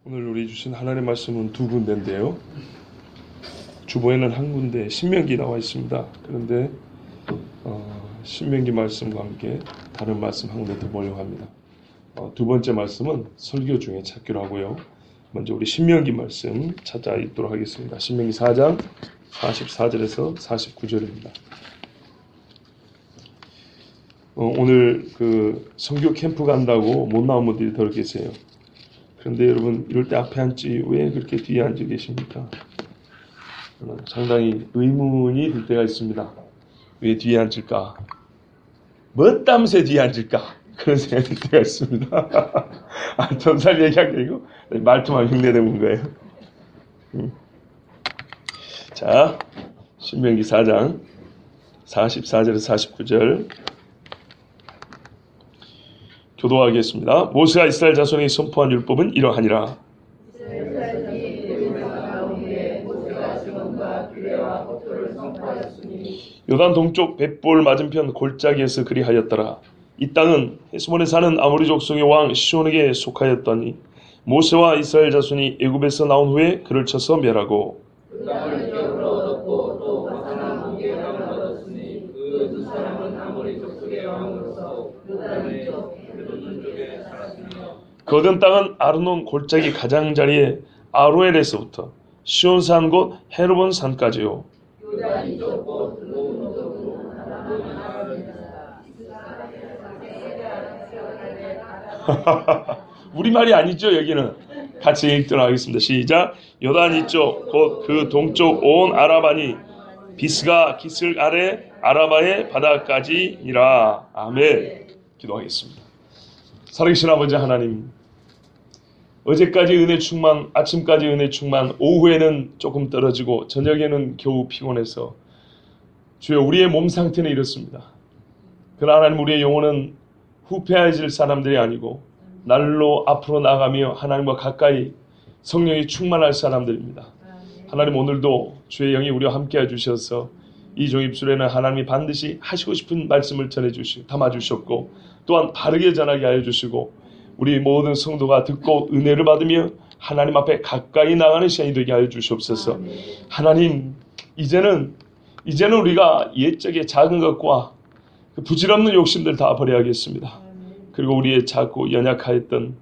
오늘 우리 주신 하나님의 말씀은 두 군데인데요. 주보에는 한 군데 신명기 나와 있습니다. 그런데 신명기 말씀과 함께 다른 말씀 한 군데 더 보려고 합니다. 두 번째 말씀은 설교 중에 찾기로 하고요. 먼저 우리 신명기 말씀 찾아 읽도록 하겠습니다. 신명기 4장 44절에서 49절입니다. 오늘 선교 캠프 간다고 못 나온 분들이 더 계세요. 그런데 여러분, 이럴 때 앞에 앉지 왜 그렇게 뒤에 앉아 계십니까? 상당히 의문이 들 때가 있습니다. 왜 뒤에 앉을까? 뭐 땀새 뒤에 앉을까? 그런 생각이 들 때가 있습니다. 전살 얘기한 게 아니고 말투만 흉내내는 거예요. 자, 신명기 4장 44절에서 49절 교도하겠습니다. 모세가 이스라엘 자손에게 선포한 율법은 이러하니라. 요단 동쪽 벳볼 맞은편 골짜기에서 그리하였더라. 이 땅은 헤스본에 사는 아모리 족속의 왕 시온에게 속하였더니 모세와 이스라엘 자손이 애굽에서 나온 후에 그를 쳐서 멸하고 그 얻은 땅은 아르논 골짜기 가장자리에 아로엘에서부터 시온산 곳 헤르본 산까지요. 우리말이 아니죠. 여기는 같이 읽도록 하겠습니다. 시작. 요단 이쪽 곧 그 동쪽 온 아라바니 비스가 기슬 아래 아라바의 바다까지니라. 아멘. 기도하겠습니다. 살아계신 아버지 하나님, 어제까지 은혜 충만, 아침까지 은혜 충만, 오후에는 조금 떨어지고 저녁에는 겨우 피곤해서 주여, 우리의 몸 상태는 이렇습니다. 그러나 하나님, 우리의 영혼은 후패해질 사람들이 아니고 날로 앞으로 나가며 하나님과 가까이 성령이 충만할 사람들입니다. 하나님, 오늘도 주의 영이 우리와 함께 해주셔서 이 종 입술에는 하나님이 반드시 하시고 싶은 말씀을 전해주시고 담아주셨고 또한 바르게 전하게 하여 주시고 우리 모든 성도가 듣고 은혜를 받으며 하나님 앞에 가까이 나가는 시간이 되게 하여 주시옵소서. 하나님, 이제는 우리가 옛적의 작은 것과 부질없는 욕심들 다 버려야겠습니다. 그리고 우리의 작고 연약하였던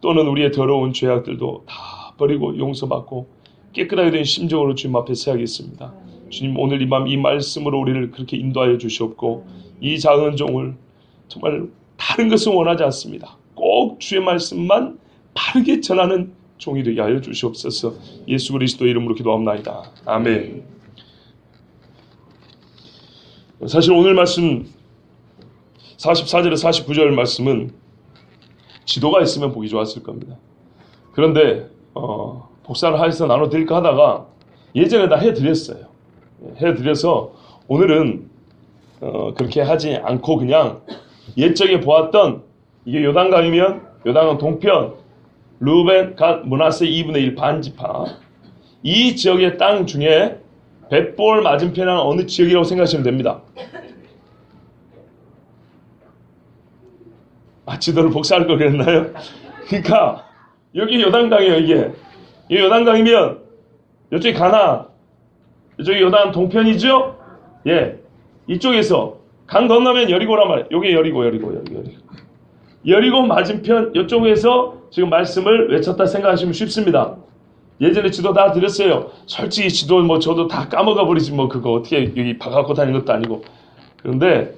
또는 우리의 더러운 죄악들도 다 버리고 용서받고 깨끗하게 된 심정으로 주님 앞에 서야겠습니다. 주님, 오늘 이 밤 이 말씀으로 우리를 그렇게 인도하여 주시옵고 이 작은 종을 정말 다른 것은 원하지 않습니다. 꼭 주의 말씀만 바르게 전하는 종이 되게 하여 주시옵소서. 예수 그리스도의 이름으로 기도합니다. 아멘. 사실 오늘 말씀 44절에 49절 말씀은 지도가 있으면 보기 좋았을 겁니다. 그런데 복사를 해서 나눠드릴까 하다가 예전에 다 해드렸어요. 해드려서 오늘은 그렇게 하지 않고 그냥 옛적에 보았던, 이게 요단강이면 요단강 동편 루벤, 갓, 므낫세 2분의 1 반지파, 이 지역의 땅 중에 벳볼 맞은편에 어느 지역이라고 생각하시면 됩니다. 지도를 복사할 걸 그랬나요? 그러니까 여기 요단강이에요. 이게 요단강이면 이쪽이 가나안, 이쪽이 요단 동편이죠. 예, 이쪽에서 강 건너면 여리고란 말이에요. 여기 여리고 맞은편 이쪽에서 지금 말씀을 외쳤다 생각하시면 쉽습니다. 예전에 지도 다 드렸어요. 솔직히 지도 저도 다 까먹어 버리지 그거 어떻게 여기 박아갖고 다니는 것도 아니고. 그런데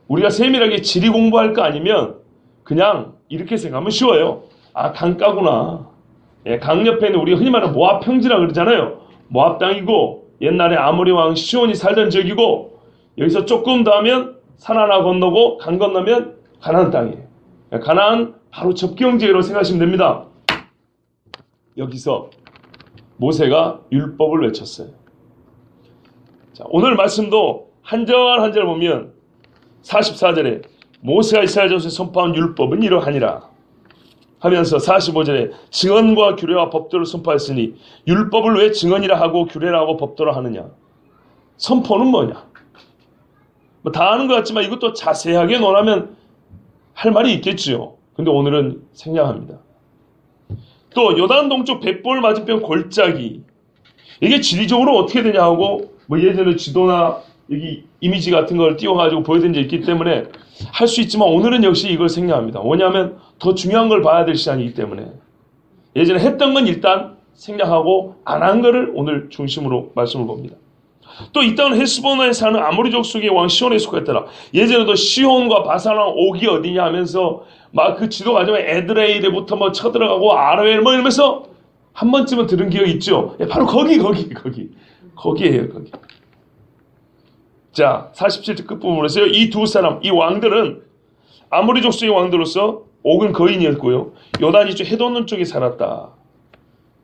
우리가 세밀하게 지리 공부할 거 아니면 그냥 이렇게 생각하면 쉬워요. 강가구나. 예, 강 옆에는 우리가 흔히 말하는 모압 평지라 그러잖아요. 모압 땅이고 옛날에 아모리 왕 시온이 살던 지역이고 여기서 조금 더 하면 산 하나 건너고 강 건너면 가나안 땅이에요. 가나안 바로 접경지로 생각하시면 됩니다. 여기서 모세가 율법을 외쳤어요. 자, 오늘 말씀도 한 절 한 절 보면 44절에 모세가 이스라엘 자손에 선포한 율법은 이러하니라 하면서 45절에 증언과 규례와 법도를 선포했으니 율법을 왜 증언이라 하고 규례라 하고 법도라 하느냐. 선포는 뭐냐. 다 아는 것 같지만 이것도 자세하게 논하면 할 말이 있겠지요. 근데 오늘은 생략합니다. 또 요단 동쪽 벳볼 맞은편 골짜기. 이게 지리적으로 어떻게 되냐 하고 뭐 예전에 지도나 여기 이미지 같은 걸 띄워가지고 보여드린 적이 있기 때문에 할 수 있지만 오늘은 역시 이걸 생략합니다. 왜냐하면 더 중요한 걸 봐야 될 시간이기 때문에 예전에 했던 건 일단 생략하고 안 한 거를 오늘 중심으로 말씀을 봅니다. 또 이 땅은 헤스본에 사는 아모리 족속의 왕 시온에 속했더라. 예전에도 시온과 바산왕 옥이 어디냐 하면서 막 그 지도 가지고 에드레이드부터 뭐 쳐들어가고 아르엘 뭐 이러면서 한 번쯤은 들은 기억이 있죠. 예, 바로 거기에요, 거기. 자, 47절 끝부분으로서요. 이 두 사람, 이 왕들은 아모리 족속의 왕들로서 옥은 거인이었고요. 요단 이쪽 해돋는 쪽에 살았다.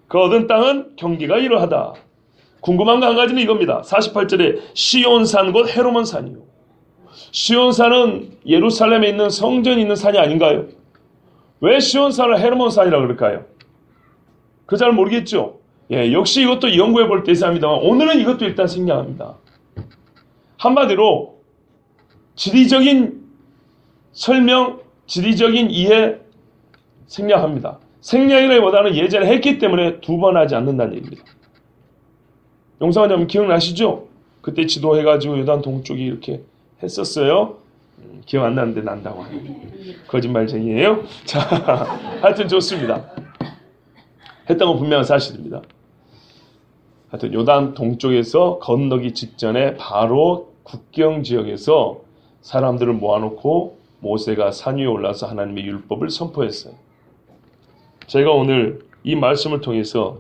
그 얻은 땅은 경계가 이러하다. 궁금한 거 한 가지는 이겁니다. 48절에 시온산 곧 헤르몬 산이요. 시온산은 예루살렘에 있는 성전이 있는 산이 아닌가요? 왜 시온산을 헤르몬 산이라고 그럴까요? 그 잘 모르겠죠? 예, 역시 이것도 연구해 볼 대사입니다만 오늘은 이것도 일단 생략합니다. 한마디로 지리적인 설명, 지리적인 이해 생략합니다. 생략이라기보다는 예전에 했기 때문에 두 번 하지 않는다는 얘기입니다. 용사관님 기억나시죠? 그때 지도해가지고 요단 동쪽이 이렇게 했었어요. 기억 안 나는데 난다고 하는 거짓말쟁이에요. 자, 하여튼 좋습니다. 했던 건 분명한 사실입니다. 하여튼 요단 동쪽에서 건너기 직전에 바로 국경 지역에서 사람들을 모아놓고 모세가 산 위에 올라서 하나님의 율법을 선포했어요. 제가 오늘 이 말씀을 통해서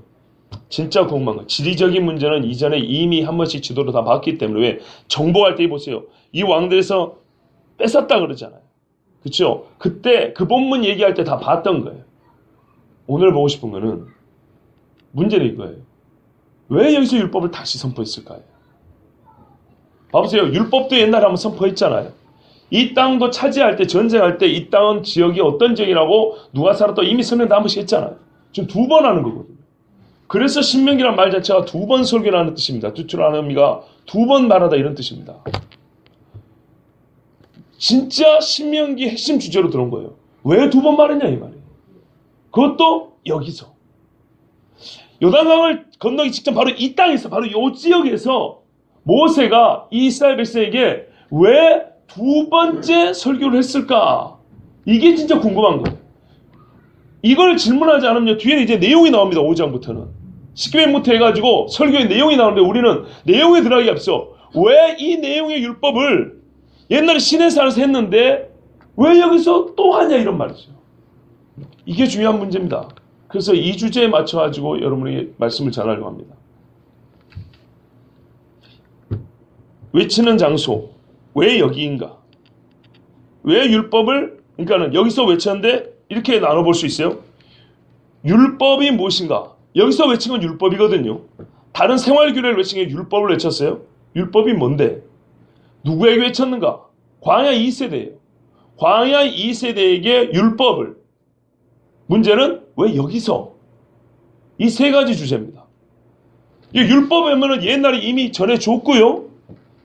진짜 궁금한 거, 지리적인 문제는 이전에 이미 한 번씩 지도로 다 봤기 때문에 왜 정복할 때 보세요. 이 왕들에서 뺏었다 그러잖아요. 그렇죠? 그때 그 본문 얘기할 때 다 봤던 거예요. 오늘 보고 싶은 거는 문제는 이거예요. 왜 여기서 율법을 다시 선포했을까요? 봐보세요. 율법도 옛날에 한번 선포했잖아요. 이 땅도 차지할 때, 전쟁할 때 이 땅은 지역이 어떤 지역이라고 누가 살았다 이미 설명 다 한 번씩 했잖아요. 지금 두 번 하는 거거든요. 그래서 신명기란 말 자체가 두 번 설교라는 뜻입니다. 두트로노미가 두 번 말하다 이런 뜻입니다. 진짜 신명기 핵심 주제로 들어온 거예요. 왜 두 번 말했냐 이 말이에요. 그것도 여기서. 요단강을 건너기 직전 바로 이 땅에서, 바로 이 지역에서 모세가 이 이스라엘 백성에게 왜 두 번째 설교를 했을까? 이게 진짜 궁금한 거예요. 이걸 질문하지 않으면 뒤에는 이제 내용이 나옵니다. 5장부터는. 십계명부터 해가지고 설교의 내용이 나오는데 우리는 내용에 들어가기 앞서 왜 이 내용의 율법을 옛날에 시내산에서 했는데 왜 여기서 또 하냐 이런 말이죠. 이게 중요한 문제입니다. 그래서 이 주제에 맞춰가지고 여러분에게 말씀을 전하려고 합니다. 외치는 장소. 왜 여기인가? 왜 율법을, 그러니까는 여기서 외쳤는데 이렇게 나눠볼 수 있어요. 율법이 무엇인가? 여기서 외친 건 율법이거든요. 다른 생활규례를 외친 게 율법을 외쳤어요. 율법이 뭔데? 누구에게 외쳤는가? 광야 2세대예요. 광야 2세대에게 율법을. 문제는 왜 여기서? 이 세 가지 주제입니다. 이 율법에는 옛날에 이미 전해줬고요.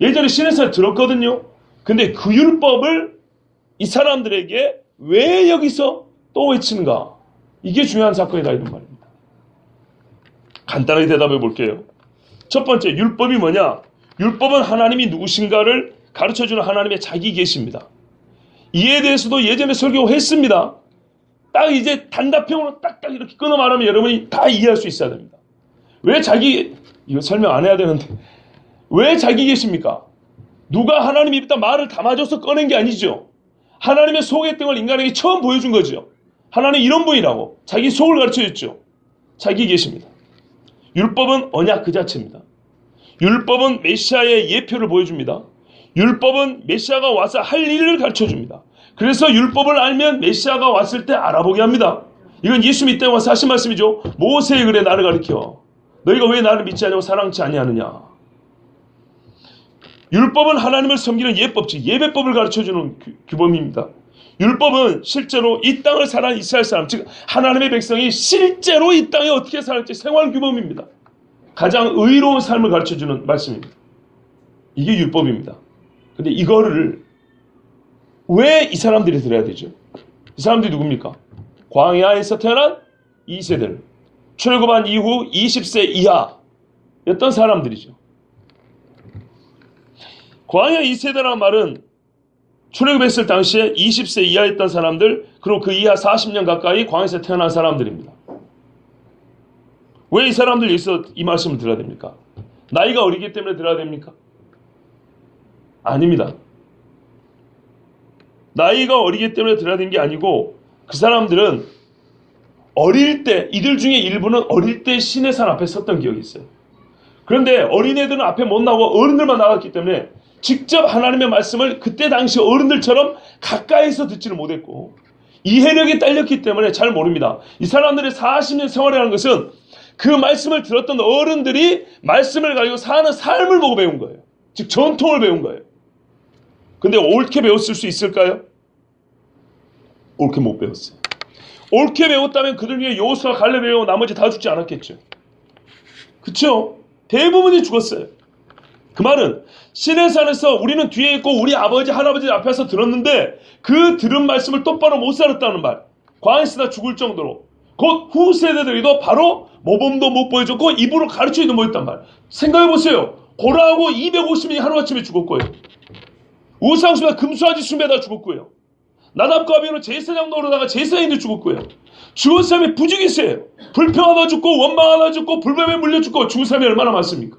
예전에 신에서 들었거든요. 근데 그 율법을 이 사람들에게 왜 여기서 또 외치는가? 이게 중요한 사건이다 이런 말입니다. 간단하게 대답해 볼게요. 첫 번째, 율법이 뭐냐? 율법은 하나님이 누구신가를 가르쳐주는 하나님의 자기 계시입니다. 이에 대해서도 예전에 설교했습니다. 딱 이제 단답형으로 딱딱 이렇게 끊어 말하면 여러분이 다 이해할 수 있어야 됩니다. 왜 자기, 이거 설명 안 해야 되는데 왜 자기 계십니까? 누가 하나님이 일단 말을 담아줘서 꺼낸 게 아니죠. 하나님의 속의 등을 인간에게 처음 보여준 거죠. 하나님 이런 분이라고 자기 속을 가르쳐줬죠. 자기 계십니다. 율법은 언약 그 자체입니다. 율법은 메시아의 예표를 보여줍니다. 율법은 메시아가 와서 할 일을 가르쳐줍니다. 그래서 율법을 알면 메시아가 왔을 때 알아보게 합니다. 이건 예수 믿때 와서 하신 말씀이죠. 모세의 글에 나를 가르쳐. 너희가 왜 나를 믿지 않냐고 사랑치 아니하느냐. 율법은 하나님을 섬기는 예법, 즉 예배법을 가르쳐주는 규범입니다. 율법은 실제로 이 땅을 살아가는 이스라엘 사람, 즉 하나님의 백성이 실제로 이 땅에 어떻게 살을지 생활 규범입니다. 가장 의로운 삶을 가르쳐주는 말씀입니다. 이게 율법입니다. 근데 이거를 왜 이 사람들이 들어야 되죠? 이 사람들이 누굽니까? 광야에서 태어난 2세들, 출애굽한 이후 20세 이하였던 사람들이죠. 광야 2세대라는 말은 출애굽했을 당시에 20세 이하였던 사람들, 그리고 그 이하 40년 가까이 광야에서 태어난 사람들입니다. 왜 이 사람들 여기서 이 말씀을 들어야 됩니까? 나이가 어리기 때문에 들어야 됩니까? 아닙니다. 나이가 어리기 때문에 들어야 되는 게 아니고, 그 사람들은 어릴 때, 이들 중에 일부는 어릴 때 신의 산 앞에 섰던 기억이 있어요. 그런데 어린애들은 앞에 못 나오고 어른들만 나갔기 때문에 직접 하나님의 말씀을 그때 당시 어른들처럼 가까이서 듣지를 못했고, 이해력이 딸렸기 때문에 잘 모릅니다. 이 사람들의 40년 생활이라는 것은 그 말씀을 들었던 어른들이 말씀을 가지고 사는 삶을 보고 배운 거예요. 즉 전통을 배운 거예요. 근데 옳게 배웠을 수 있을까요? 옳게 못 배웠어요. 옳게 배웠다면 그들 중에 여호수아, 갈렙 외에고 나머지 다 죽지 않았겠죠. 그렇죠? 대부분이 죽었어요. 그 말은 신의 산에서 우리는 뒤에 있고 우리 아버지, 할아버지 앞에서 들었는데 그 들은 말씀을 똑바로 못 살았다는 말. 광야에서 다 죽을 정도로. 곧 후세대들도 바로 모범도 못 보여줬고 입으로 가르치지도 못했단 말. 생각해보세요. 고라하고 250명이 하루아침에 죽었고요. 우상숭배, 금수아지 숭배다 죽었고요. 나답과 아비로 제사장 노릇하다가 제사장도 죽었고요. 죽은 사람이 부죽이 있어요. 불평하다 죽고 원망하다 죽고 불뱀에 물려 죽고 죽은 사람이 얼마나 많습니까?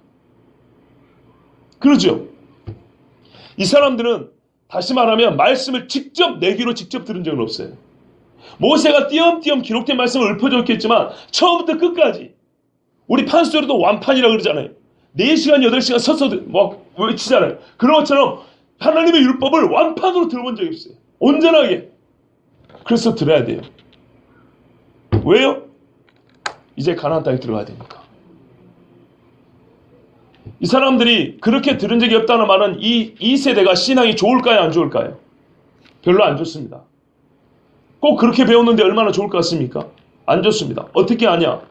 그러죠. 이 사람들은 다시 말하면 말씀을 직접 내 귀로 직접 들은 적은 없어요. 모세가 띄엄띄엄 기록된 말씀을 읊어줬겠지만 처음부터 끝까지 우리 판소리도 완판이라고 그러잖아요. 4시간 8시간 서서 막 외치잖아요. 그런 것처럼 하나님의 율법을 완판으로 들어본 적이 없어요. 온전하게. 그래서 들어야 돼요. 왜요? 이제 가나안 땅에 들어가야 되니까. 이 사람들이 그렇게 들은 적이 없다는 말은 이 세대가 신앙이 좋을까요? 안 좋을까요? 별로 안 좋습니다. 꼭 그렇게 배웠는데 얼마나 좋을 것 같습니까? 안 좋습니다. 어떻게 하냐?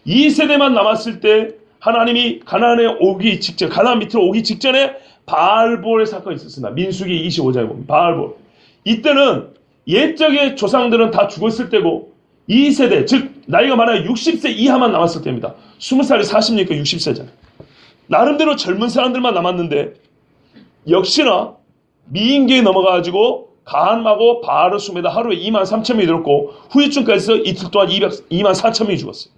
이 세대만 남았을 때 하나님이 가나안에 오기 직전, 가나안 밑으로 오기 직전에 바알볼의 사건이 있었습니다. 민수기 25장에 보면 바알볼. 이때는 옛적의 조상들은 다 죽었을 때고 2세대, 즉 나이가 많아야 60세 이하만 남았을 때입니다. 20살이 40이니까 60세잖아요. 나름대로 젊은 사람들만 남았는데 역시나 미인계에 넘어가가지고 가한하고 바알을 숭배다 하루에 2만 3천 명이 들었고 후유증까지 해서 이틀 동안 2만 4천 명이 죽었어요.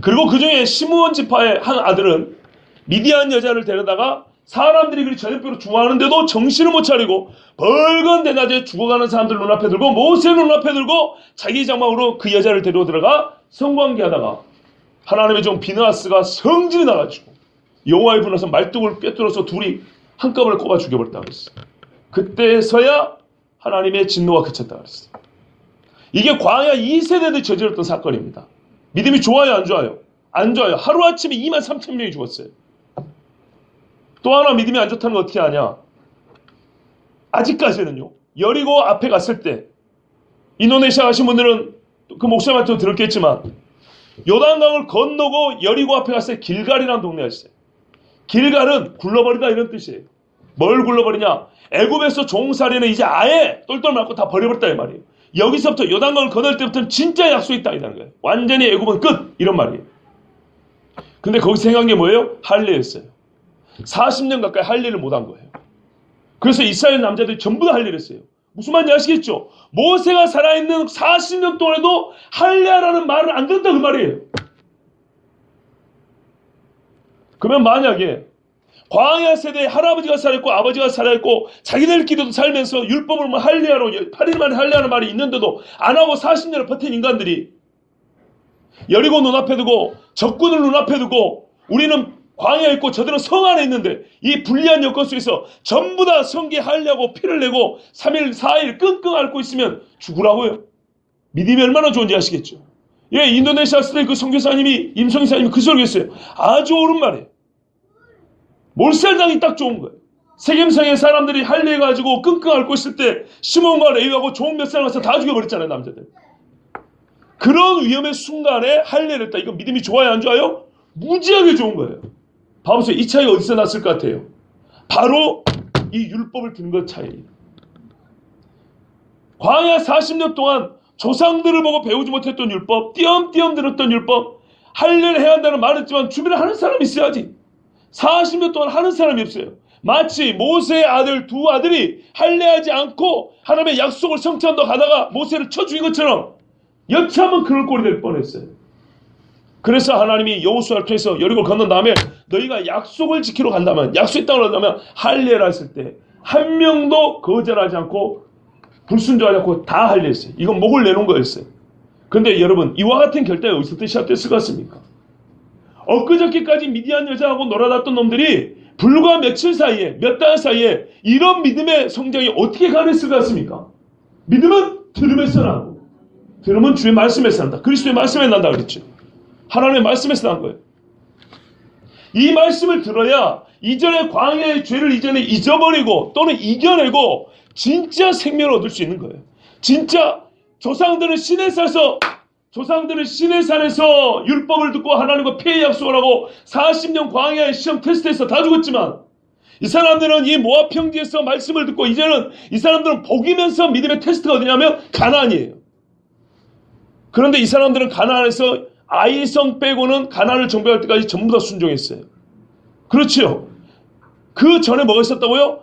그리고 그 중에 시므온 지파의 한 아들은 미디안 여자를 데려다가 사람들이 그리 저녁배로 중화하는데도 정신을 못 차리고 벌건 대낮에 죽어가는 사람들 눈앞에 들고 모세 눈앞에 들고 자기 장막으로 그 여자를 데리고 들어가 성관계하다가 하나님의 종 비느하스가 성질이 나가지고 여호와의 분에서 말뚝을 꿰뚫어서 둘이 한꺼번에 꼽아 죽여버렸다고 그랬어요. 그때서야 하나님의 진노가 그쳤다고 그랬어요. 이게 광야 2세대들이 저질렀던 사건입니다. 믿음이 좋아요, 안 좋아요? 안 좋아요. 하루아침에 2만 3천 명이 죽었어요. 또 하나 믿음이 안 좋다는 거 어떻게 아냐? 아직까지는요. 여리고 앞에 갔을 때 인도네시아 가신 분들은 그 목사님한테도 들었겠지만 요단강을 건너고 여리고 앞에 갔을 때 길갈이라는 동네가 있어요. 길갈은 굴러버리다 이런 뜻이에요. 뭘 굴러버리냐? 애굽에서 종살이는 이제 아예 똘똘 말고 다 버려버렸다 이 말이에요. 여기서부터 요단강을 건널 때부터는 진짜 약속의 땅이라는 거예요. 완전히 애굽은 끝! 이런 말이에요. 근데 거기서 생각한 게 뭐예요? 할례였어요. 40년 가까이 할례를 못한 거예요. 그래서 이스라엘 남자들이 전부 다 할례를 했어요. 무슨 말인지 아시겠죠? 모세가 살아있는 40년 동안에도 할례하라는 말을 안 듣는다 그 말이에요. 그러면 만약에 광야 세대에 할아버지가 살아있고 아버지가 살아있고 자기들끼리도 살면서 율법을 할례하러 8일 만에 할례하는 말이 있는데도 안 하고 40년을 버틴 인간들이 여리고 눈앞에 두고 적군을 눈앞에 두고 우리는 광야에 있고 저들은 성 안에 있는데 이 불리한 여건 속에서 전부 다 성계하려고 피를 내고 3일 4일 끙끙 앓고 있으면 죽으라고요. 믿음이 얼마나 좋은지 아시겠죠. 예, 인도네시아 스테이 그 선교사님이 임성사님이 그 소리를 했어요. 아주 옳은 말이에요. 몰살당이 딱 좋은 거예요. 세겜성의 사람들이 할례해가지고 끙끙 앓고 있을 때 시몬과 레위하고 종 몇 사람 와서 다 죽여버렸잖아요. 남자들. 그런 위험의 순간에 할례를 했다. 이거 믿음이 좋아요 안 좋아요? 무지하게 좋은 거예요. 봐보세요. 이 차이가 어디서 났을 것 같아요? 바로 이 율법을 든 것 차이예요. 광야 40년 동안 조상들을 보고 배우지 못했던 율법, 띄엄띄엄 들었던 율법, 할례를 해야 한다는 말을 했지만 주변에 하는 사람이 있어야지. 40년 동안 하는 사람이 없어요. 마치 모세의 아들 두 아들이 할례하지 않고 하나님의 약속을 성취한다고 가다가 모세를 쳐 죽인 것처럼 여차하면 그럴 꼴이 될 뻔했어요. 그래서 하나님이 여호수아를 통해서 여리고를 건넌 다음에 너희가 약속을 지키러 간다면, 약속의 땅을 얻으면 할례를 했을 때 한 명도 거절하지 않고 불순종하지 않고 다 할례했어요. 이건 목을 내놓은 거였어요. 그런데 여러분, 이와 같은 결단이 어디서부터 시작됐을 것 같습니까? 엊그저께까지 미디안 여자하고 놀아놨던 놈들이 불과 며칠 사이에, 몇 달 사이에 이런 믿음의 성장이 어떻게 가능했을 것 같습니까? 믿음은 들음에서 나고, 들음은 주의 말씀에서 난다. 그리스도의 말씀에 난다 그랬죠. 하나님의 말씀에서 난 거예요. 이 말씀을 들어야 이전의 광야의 죄를 이전에 잊어버리고 또는 이겨내고 진짜 생명을 얻을 수 있는 거예요. 진짜 조상들은 신의 산에서 율법을 듣고 하나님과 피해 약속을 하고 40년 광야의 시험 테스트에서 다 죽었지만, 이 사람들은 이 모압 평지에서 말씀을 듣고 이제는 이 사람들은 복이면서 믿음의 테스트가 어디냐면 가나안이에요. 그런데 이 사람들은 가나안에서 아이성 빼고는 가나안을 정복할 때까지 전부 다 순종했어요. 그렇죠. 그 전에 뭐가 있었다고요?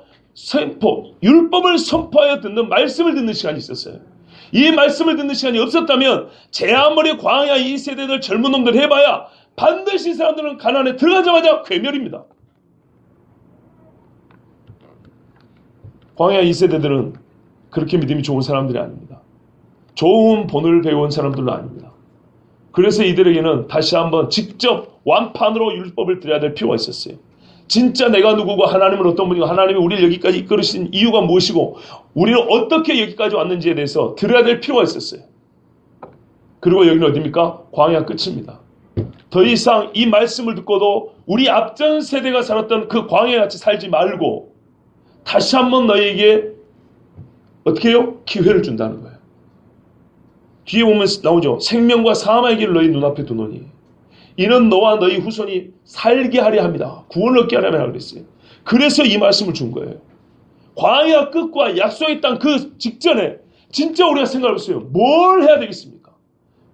율법을 선포하여 듣는, 말씀을 듣는 시간이 있었어요. 이 말씀을 듣는 시간이 없었다면 제 아무리 광야 이 세대들 젊은 놈들 해봐야 반드시 이 사람들은 가나안에 들어가자마자 괴멸입니다. 광야 이 세대들은 그렇게 믿음이 좋은 사람들이 아닙니다. 좋은 본을 배운 사람들도 아닙니다. 그래서 이들에게는 다시 한번 직접 완판으로 율법을 드려야 될 필요가 있었어요. 진짜 내가 누구고 하나님은 어떤 분이고 하나님이 우리를 여기까지 이끌으신 이유가 무엇이고 우리는 어떻게 여기까지 왔는지에 대해서 들어야 될 필요가 있었어요. 그리고 여기는 어디입니까? 광야 끝입니다. 더 이상 이 말씀을 듣고도 우리 앞전 세대가 살았던 그 광야같이 살지 말고 다시 한번 너희에게 어떻게 해요? 기회를 준다는 거예요. 뒤에 보면 나오죠. 생명과 사망의 길을 너희 눈앞에 두노니 이는 너와 너희 후손이 살게 하려 합니다. 구원을 얻게 하려 합니다. 그랬어요. 그래서 이 말씀을 준 거예요. 광야 끝과 약속의 땅 그 직전에 진짜 우리가 생각해보세요. 뭘 해야 되겠습니까?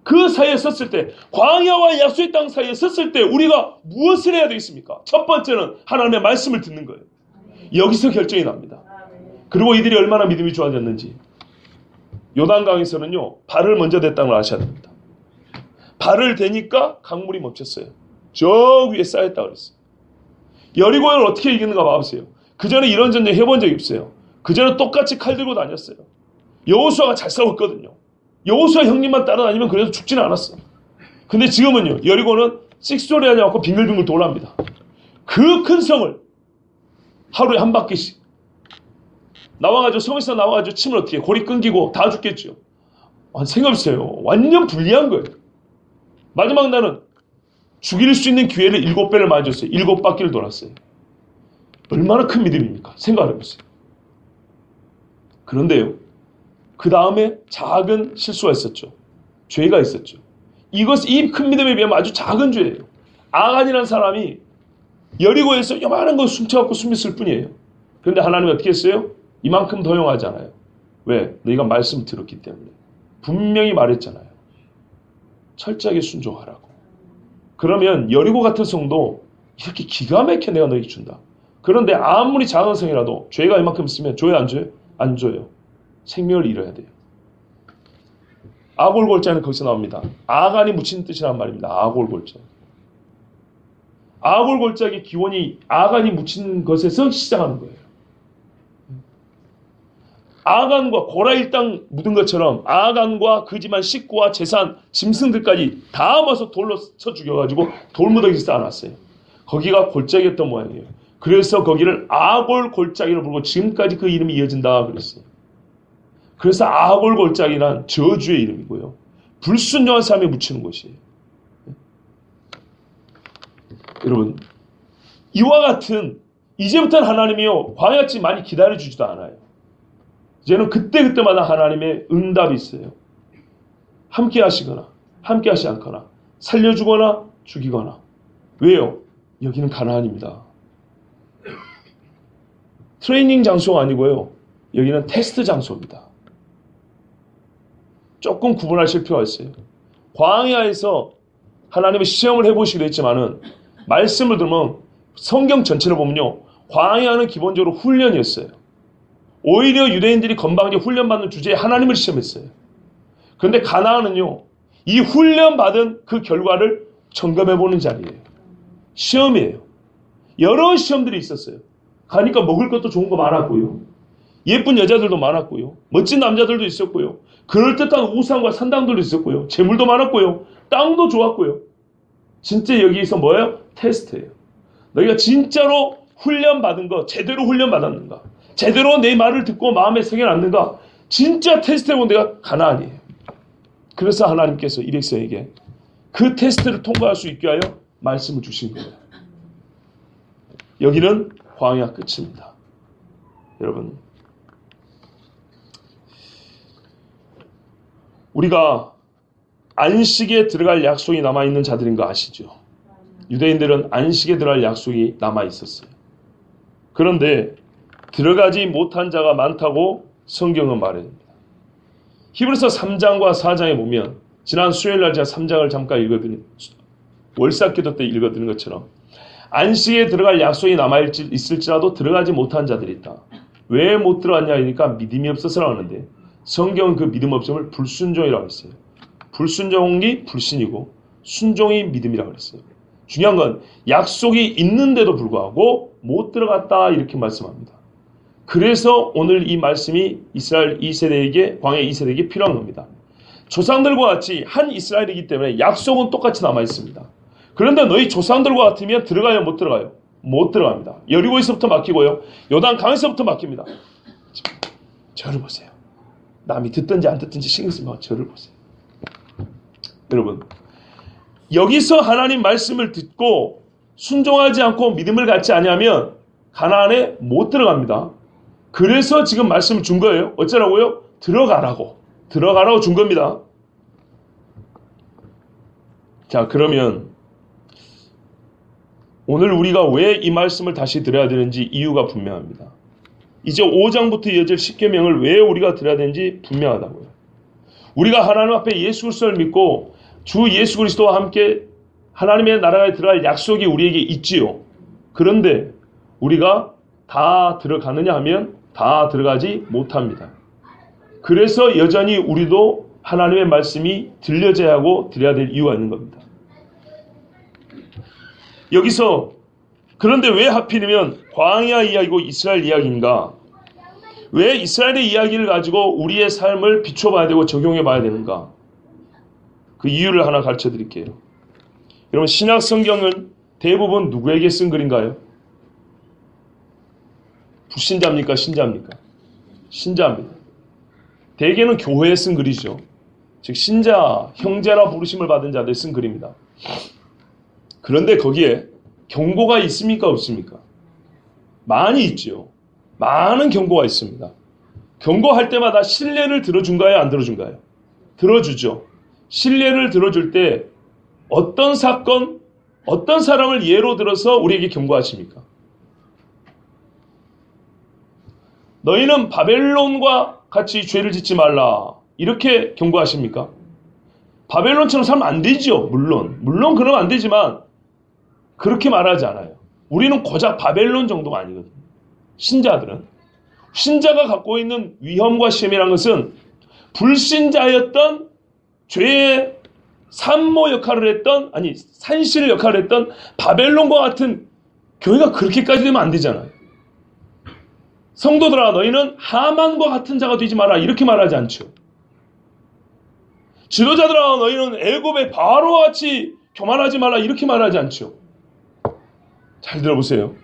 그 사이에 섰을 때, 광야와 약속의 땅 사이에 섰을 때 우리가 무엇을 해야 되겠습니까? 첫 번째는 하나님의 말씀을 듣는 거예요. 여기서 결정이 납니다. 그리고 이들이 얼마나 믿음이 좋아졌는지. 요단강에서는요, 발을 먼저 댔다는 걸 아셔야 됩니다. 발을 대니까 강물이 멈췄어요. 저 위에 쌓였다고 그랬어요. 여리고를 어떻게 이기는가 봐보세요. 그 전에 이런 전쟁 해본 적이 없어요. 그 전에 똑같이 칼 들고 다녔어요. 여호수아가 잘 싸웠거든요. 여호수아 형님만 따라다니면 그래도 죽지는 않았어. 근데 지금은요, 여리고는 씩소리 하지 않고 빙글빙글 돌아갑니다. 그 큰 성을 하루에 한 바퀴씩 나와가지고, 성에서 나와가지고 침을 어떻게 해? 골이 끊기고 다 죽겠죠. 생각해보세요. 완전 불리한 거예요. 마지막 날은 죽일 수 있는 기회를 7배를 많이 줬어요. 7바퀴를 돌았어요. 얼마나 큰 믿음입니까? 생각해보세요. 그런데요, 그 다음에 작은 실수가 있었죠. 죄가 있었죠. 이 큰 믿음에 비하면 아주 작은 죄예요. 아간이라는 사람이 여리고에서 요만한 거 숨쳐갖고 숨겼을 뿐이에요. 그런데 하나님이 어떻게 했어요? 이만큼 도용하잖아요. 왜? 너희가 말씀을 들었기 때문에. 분명히 말했잖아요. 철저하게 순종하라고. 그러면 여리고 같은 성도 이렇게 기가 막히게 내가 너에게 준다. 그런데 아무리 작은 성이라도 죄가 이만큼 있으면 줘요, 안 줘요? 안 줘요. 생명을 잃어야 돼요. 아골골자는 거기서 나옵니다. 아간이 묻힌 뜻이란 말입니다. 아골골자. 아골골자의 기원이 아간이 묻힌 것에서 시작하는 거예요. 아간과 고라 일당 묻은 것처럼 아간과 그 집안 식구와 재산, 짐승들까지 다 모아서 돌로 쳐 죽여가지고 돌무더기 쌓아놨어요. 거기가 골짜기였던 모양이에요. 그래서 거기를 아골골짜기로 부르고 지금까지 그 이름이 이어진다 그랬어요. 그래서 아골골짜기란 저주의 이름이고요. 불순종한 사람이 묻히는 곳이에요. 여러분, 이와 같은 이제부터는 하나님이요 광야같이 많이 기다려주지도 않아요. 이제는 그때그때마다 하나님의 응답이 있어요. 함께 하시거나 함께 하시 않거나 살려주거나 죽이거나. 왜요? 여기는 가나안입니다. 트레이닝 장소가 아니고요. 여기는 테스트 장소입니다. 조금 구분하실 필요가 있어요. 광야에서 하나님의 시험을 해보시기도 했지만은 말씀을 들으면 성경 전체를 보면요. 광야는 기본적으로 훈련이었어요. 오히려 유대인들이 건방지게 훈련받는 주제에 하나님을 시험했어요. 그런데 가나안은요. 이 훈련받은 그 결과를 점검해보는 자리예요. 시험이에요. 여러 시험들이 있었어요. 가니까 먹을 것도 좋은 거 많았고요. 예쁜 여자들도 많았고요. 멋진 남자들도 있었고요. 그럴듯한 우상과 산당들도 있었고요. 재물도 많았고요. 땅도 좋았고요. 진짜 여기서 뭐예요? 테스트예요. 너희가 진짜로 훈련받은 거 제대로 훈련받았는가? 제대로 내 말을 듣고 마음에 새겨놨는가? 진짜 테스트해본 데가 가나안이에요. 그래서 하나님께서 이 백성에게 그 테스트를 통과할 수 있게 하여 말씀을 주신 거예요. 여기는 광야 끝입니다. 여러분, 우리가 안식에 들어갈 약속이 남아있는 자들인 거 아시죠? 유대인들은 안식에 들어갈 약속이 남아있었어요. 그런데 들어가지 못한 자가 많다고 성경은 말합니다. 히브리서 3장과 4장에 보면 지난 수요일날 제가 3장을 잠깐 읽어드린 월삭기도 때 읽어드린 것처럼 안식에 들어갈 약속이 남아있을지라도 들어가지 못한 자들이 있다. 왜 못 들어갔냐 하니까 믿음이 없어서라고 하는데 성경은 그 믿음 없음을 불순종이라고 했어요. 불순종이 불신이고 순종이 믿음이라고 했어요. 중요한 건 약속이 있는데도 불구하고 못 들어갔다 이렇게 말씀합니다. 그래서 오늘 이 말씀이 이스라엘 2세대에게 광야 2세대에게 필요한 겁니다. 조상들과 같이 한 이스라엘이기 때문에 약속은 똑같이 남아있습니다. 그런데 너희 조상들과 같으면 들어가요 못 들어가요? 못 들어갑니다. 여리고에서부터 막히고요. 요단 강에서부터 막힙니다. 저를 보세요. 남이 듣든지 안 듣든지 신경 쓰지 마. 저를 보세요. 여러분, 여기서 하나님 말씀을 듣고 순종하지 않고 믿음을 갖지 않으면 가나안에 못 들어갑니다. 그래서 지금 말씀을 준 거예요. 어쩌라고요? 들어가라고 준 겁니다. 자, 그러면 오늘 우리가 왜 이 말씀을 다시 들어야 되는지 이유가 분명합니다. 이제 5장부터 이어질 10계명을 왜 우리가 들어야 되는지 분명하다고요. 우리가 하나님 앞에 예수 그리스도를 믿고 주 예수 그리스도와 함께 하나님의 나라에 들어갈 약속이 우리에게 있지요. 그런데 우리가 다 들어가느냐 하면 다 들어가지 못합니다. 그래서 여전히 우리도 하나님의 말씀이 들려져야 하고 들어야 될 이유가 있는 겁니다. 여기서 그런데 왜 하필이면 광야 이야기고 이스라엘 이야기인가? 왜 이스라엘의 이야기를 가지고 우리의 삶을 비춰봐야 되고 적용해봐야 되는가? 그 이유를 하나 가르쳐 드릴게요. 여러분, 신약 성경은 대부분 누구에게 쓴 글인가요? 불신자입니까? 신자입니까? 신자입니다. 대개는 교회에 쓴 글이죠. 즉 신자, 형제라 부르심을 받은 자들 쓴 글입니다. 그런데 거기에 경고가 있습니까? 없습니까? 많이 있죠. 많은 경고가 있습니다. 경고할 때마다 신뢰를 들어준가요? 안 들어준가요? 들어주죠. 신뢰를 들어줄 때 어떤 사건, 어떤 사람을 예로 들어서 우리에게 경고하십니까? 너희는 바벨론과 같이 죄를 짓지 말라. 이렇게 경고하십니까? 바벨론처럼 살면 안 되죠. 물론 그러면 안 되지만 그렇게 말하지 않아요. 우리는 고작 바벨론 정도가 아니거든요. 신자가 갖고 있는 위험과 시험이라는 것은 불신자였던 죄의 산모 역할을 했던, 아니 산실 역할을 했던 바벨론과 같은 교회가 그렇게까지 되면 안 되잖아요. 성도들아, 너희는 하만과 같은 자가 되지 마라. 이렇게 말하지 않죠. 지도자들아, 너희는 애굽의 바로와 같이 교만하지 말라. 이렇게 말하지 않죠. 잘 들어보세요.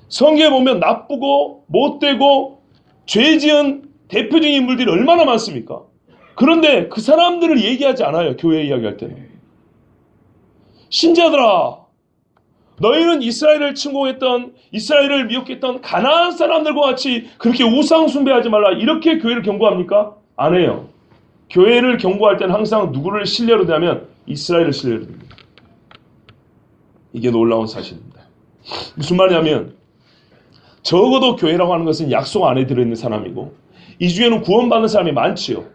성경에 보면 나쁘고 못되고 죄 지은 대표적인 인물들이 얼마나 많습니까? 그런데 그 사람들을 얘기하지 않아요. 교회 이야기할 때는. 신자들아, 너희는 이스라엘을 침공했던, 이스라엘을 미혹했던 가나안 사람들과 같이 그렇게 우상 숭배하지 말라. 이렇게 교회를 경고합니까? 안 해요. 교회를 경고할 때는 항상 누구를 신뢰로 대하면 이스라엘을 신뢰로 듭니다. 이게 놀라운 사실입니다. 무슨 말이냐면 적어도 교회라고 하는 것은 약속 안에 들어있는 사람이고 이 중에는 구원받는 사람이 많지요.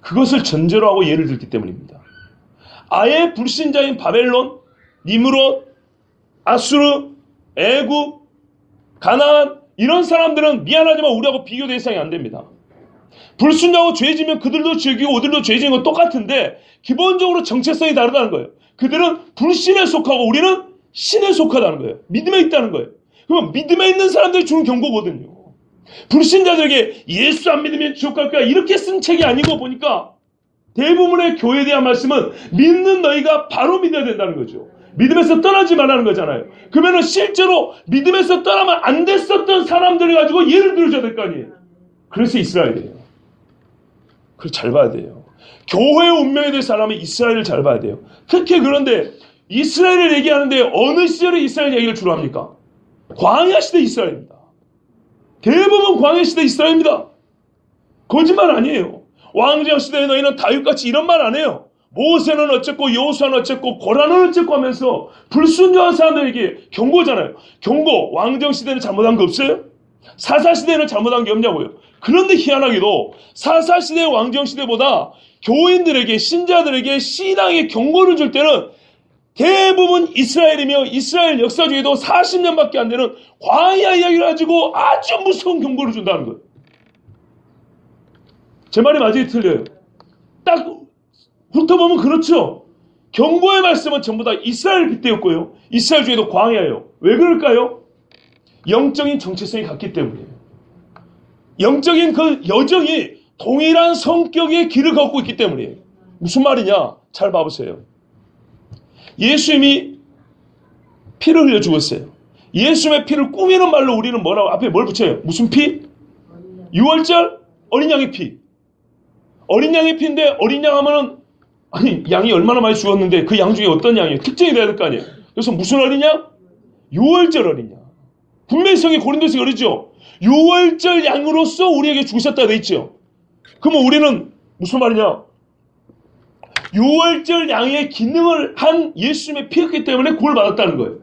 그것을 전제로 하고 예를 들기 때문입니다. 아예 불신자인 바벨론, 니므롯, 아수르, 애굽, 가나안 이런 사람들은 미안하지만 우리하고 비교 대상이 안 됩니다. 불순종하고 죄지면 그들도 즐기고 우리들도 죄지는 건 똑같은데 기본적으로 정체성이 다르다는 거예요. 그들은 불신에 속하고 우리는 신에 속하다는 거예요. 믿음에 있다는 거예요. 그러면 믿음에 있는 사람들이 주는 경고거든요. 불신자들에게 예수 안 믿으면 지옥 갈 거야 이렇게 쓴 책이 아니고 보니까 대부분의 교회에 대한 말씀은 믿는 너희가 바로 믿어야 된다는 거죠. 믿음에서 떠나지 말라는 거잖아요. 그러면 실제로 믿음에서 떠나면 안 됐었던 사람들을 가지고 예를 들어줘야 될 거 아니에요. 그래서 이스라엘이에요. 그걸 잘 봐야 돼요. 교회의 운명에 대해 사람은 이스라엘을 잘 봐야 돼요. 특히 그런데 이스라엘을 얘기하는데 어느 시절에 이스라엘 얘기를 주로 합니까? 광야 시대 이스라엘입니다. 대부분 광야 시대 이스라엘입니다. 거짓말 아니에요. 왕정 시대에 너희는 다윗같이 이런 말 안 해요. 모세는 어쨌고 여호수아는 어쨌고 고라는 어쨌고 하면서 불순종한 사람들에게 경고잖아요. 경고. 왕정 시대는 잘못한 거 없어요? 사사시대는 잘못한 게 없냐고요. 그런데 희한하게도 사사시대 왕정시대보다 교인들에게 신자들에게 신앙의 경고를 줄 때는 대부분 이스라엘이며 이스라엘 역사 중에도 40년밖에 안 되는 광야 이야기를 가지고 아주 무서운 경고를 준다는 거예요. 제 말이 맞아요? 틀려요? 딱 훑어보면 그렇죠. 경고의 말씀은 전부 다 이스라엘 빗대였고요. 이스라엘 중에도 광야예요. 왜 그럴까요? 영적인 정체성이 같기 때문이에요. 영적인 그 여정이 동일한 성격의 길을 걷고 있기 때문이에요. 무슨 말이냐? 잘 봐보세요. 예수님이 피를 흘려 죽었어요. 예수님의 피를 꾸미는 말로 우리는 뭐라고 앞에 뭘 붙여요? 무슨 피? 유월절 어린 양의 피. 어린 양의 피인데 어린 양 하면은 아니 양이 얼마나 많이 죽었는데 그 양 중에 어떤 양이에요? 특징이 돼야 될 거 아니에요. 그래서 무슨 어린 양? 유월절 어린 양. 분명히 성이 고린도서 그러죠. 유월절 양으로서 우리에게 죽으셨다 돼 있죠. 그러면 우리는 무슨 말이냐? 유월절 양의 기능을 한 예수님의 피였기 때문에 구원을 받았다는 거예요.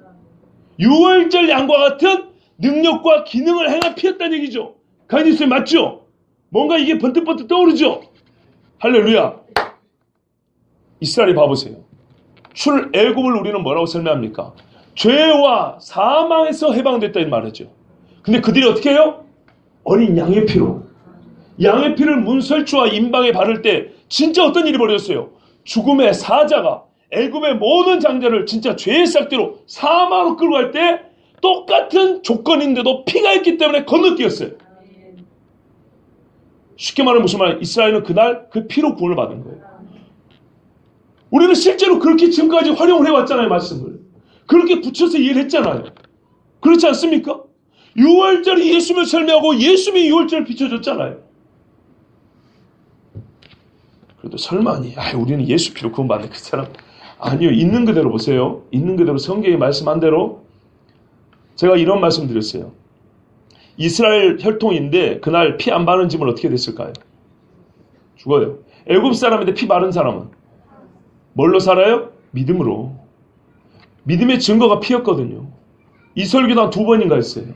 유월절 양과 같은 능력과 기능을 행한 피였다는 얘기죠. 가이디스에 맞죠? 뭔가 이게 번뜩번뜩 떠오르죠? 할렐루야. 이스라엘이 봐보세요. 출애굽을 우리는 뭐라고 설명합니까? 죄와 사망에서 해방됐다 이 말이죠. 근데 그들이 어떻게 해요? 어린 양의 피로. 양의 피를 문설주와 임방에 바를 때 진짜 어떤 일이 벌어졌어요? 죽음의 사자가 애굽의 모든 장자를 진짜 죄의 싹대로 사망으로 끌고 갈 때 똑같은 조건인데도 피가 있기 때문에 건너뛰었어요. 쉽게 말하면 무슨 말이에요? 이스라엘은 그날 그 피로 구원을 받은 거예요. 우리는 실제로 그렇게 지금까지 활용을 해왔잖아요. 말씀을. 그렇게 붙여서 이해를 했잖아요. 그렇지 않습니까? 유월절이 예수님을 설명하고 예수님이 유월절을 비춰줬잖아요. 그래도 설마 아니 우리는 예수 피로 구원받는 그 사람 아니요. 있는 그대로 보세요. 있는 그대로 성경이 말씀한 대로 제가 이런 말씀 드렸어요. 이스라엘 혈통인데 그날 피 안 바른 집은 어떻게 됐을까요? 죽어요. 애굽 사람인데 피 바른 사람은 뭘로 살아요? 믿음으로. 믿음의 증거가 피였거든요. 이 설교도 한 2번인가 했어요.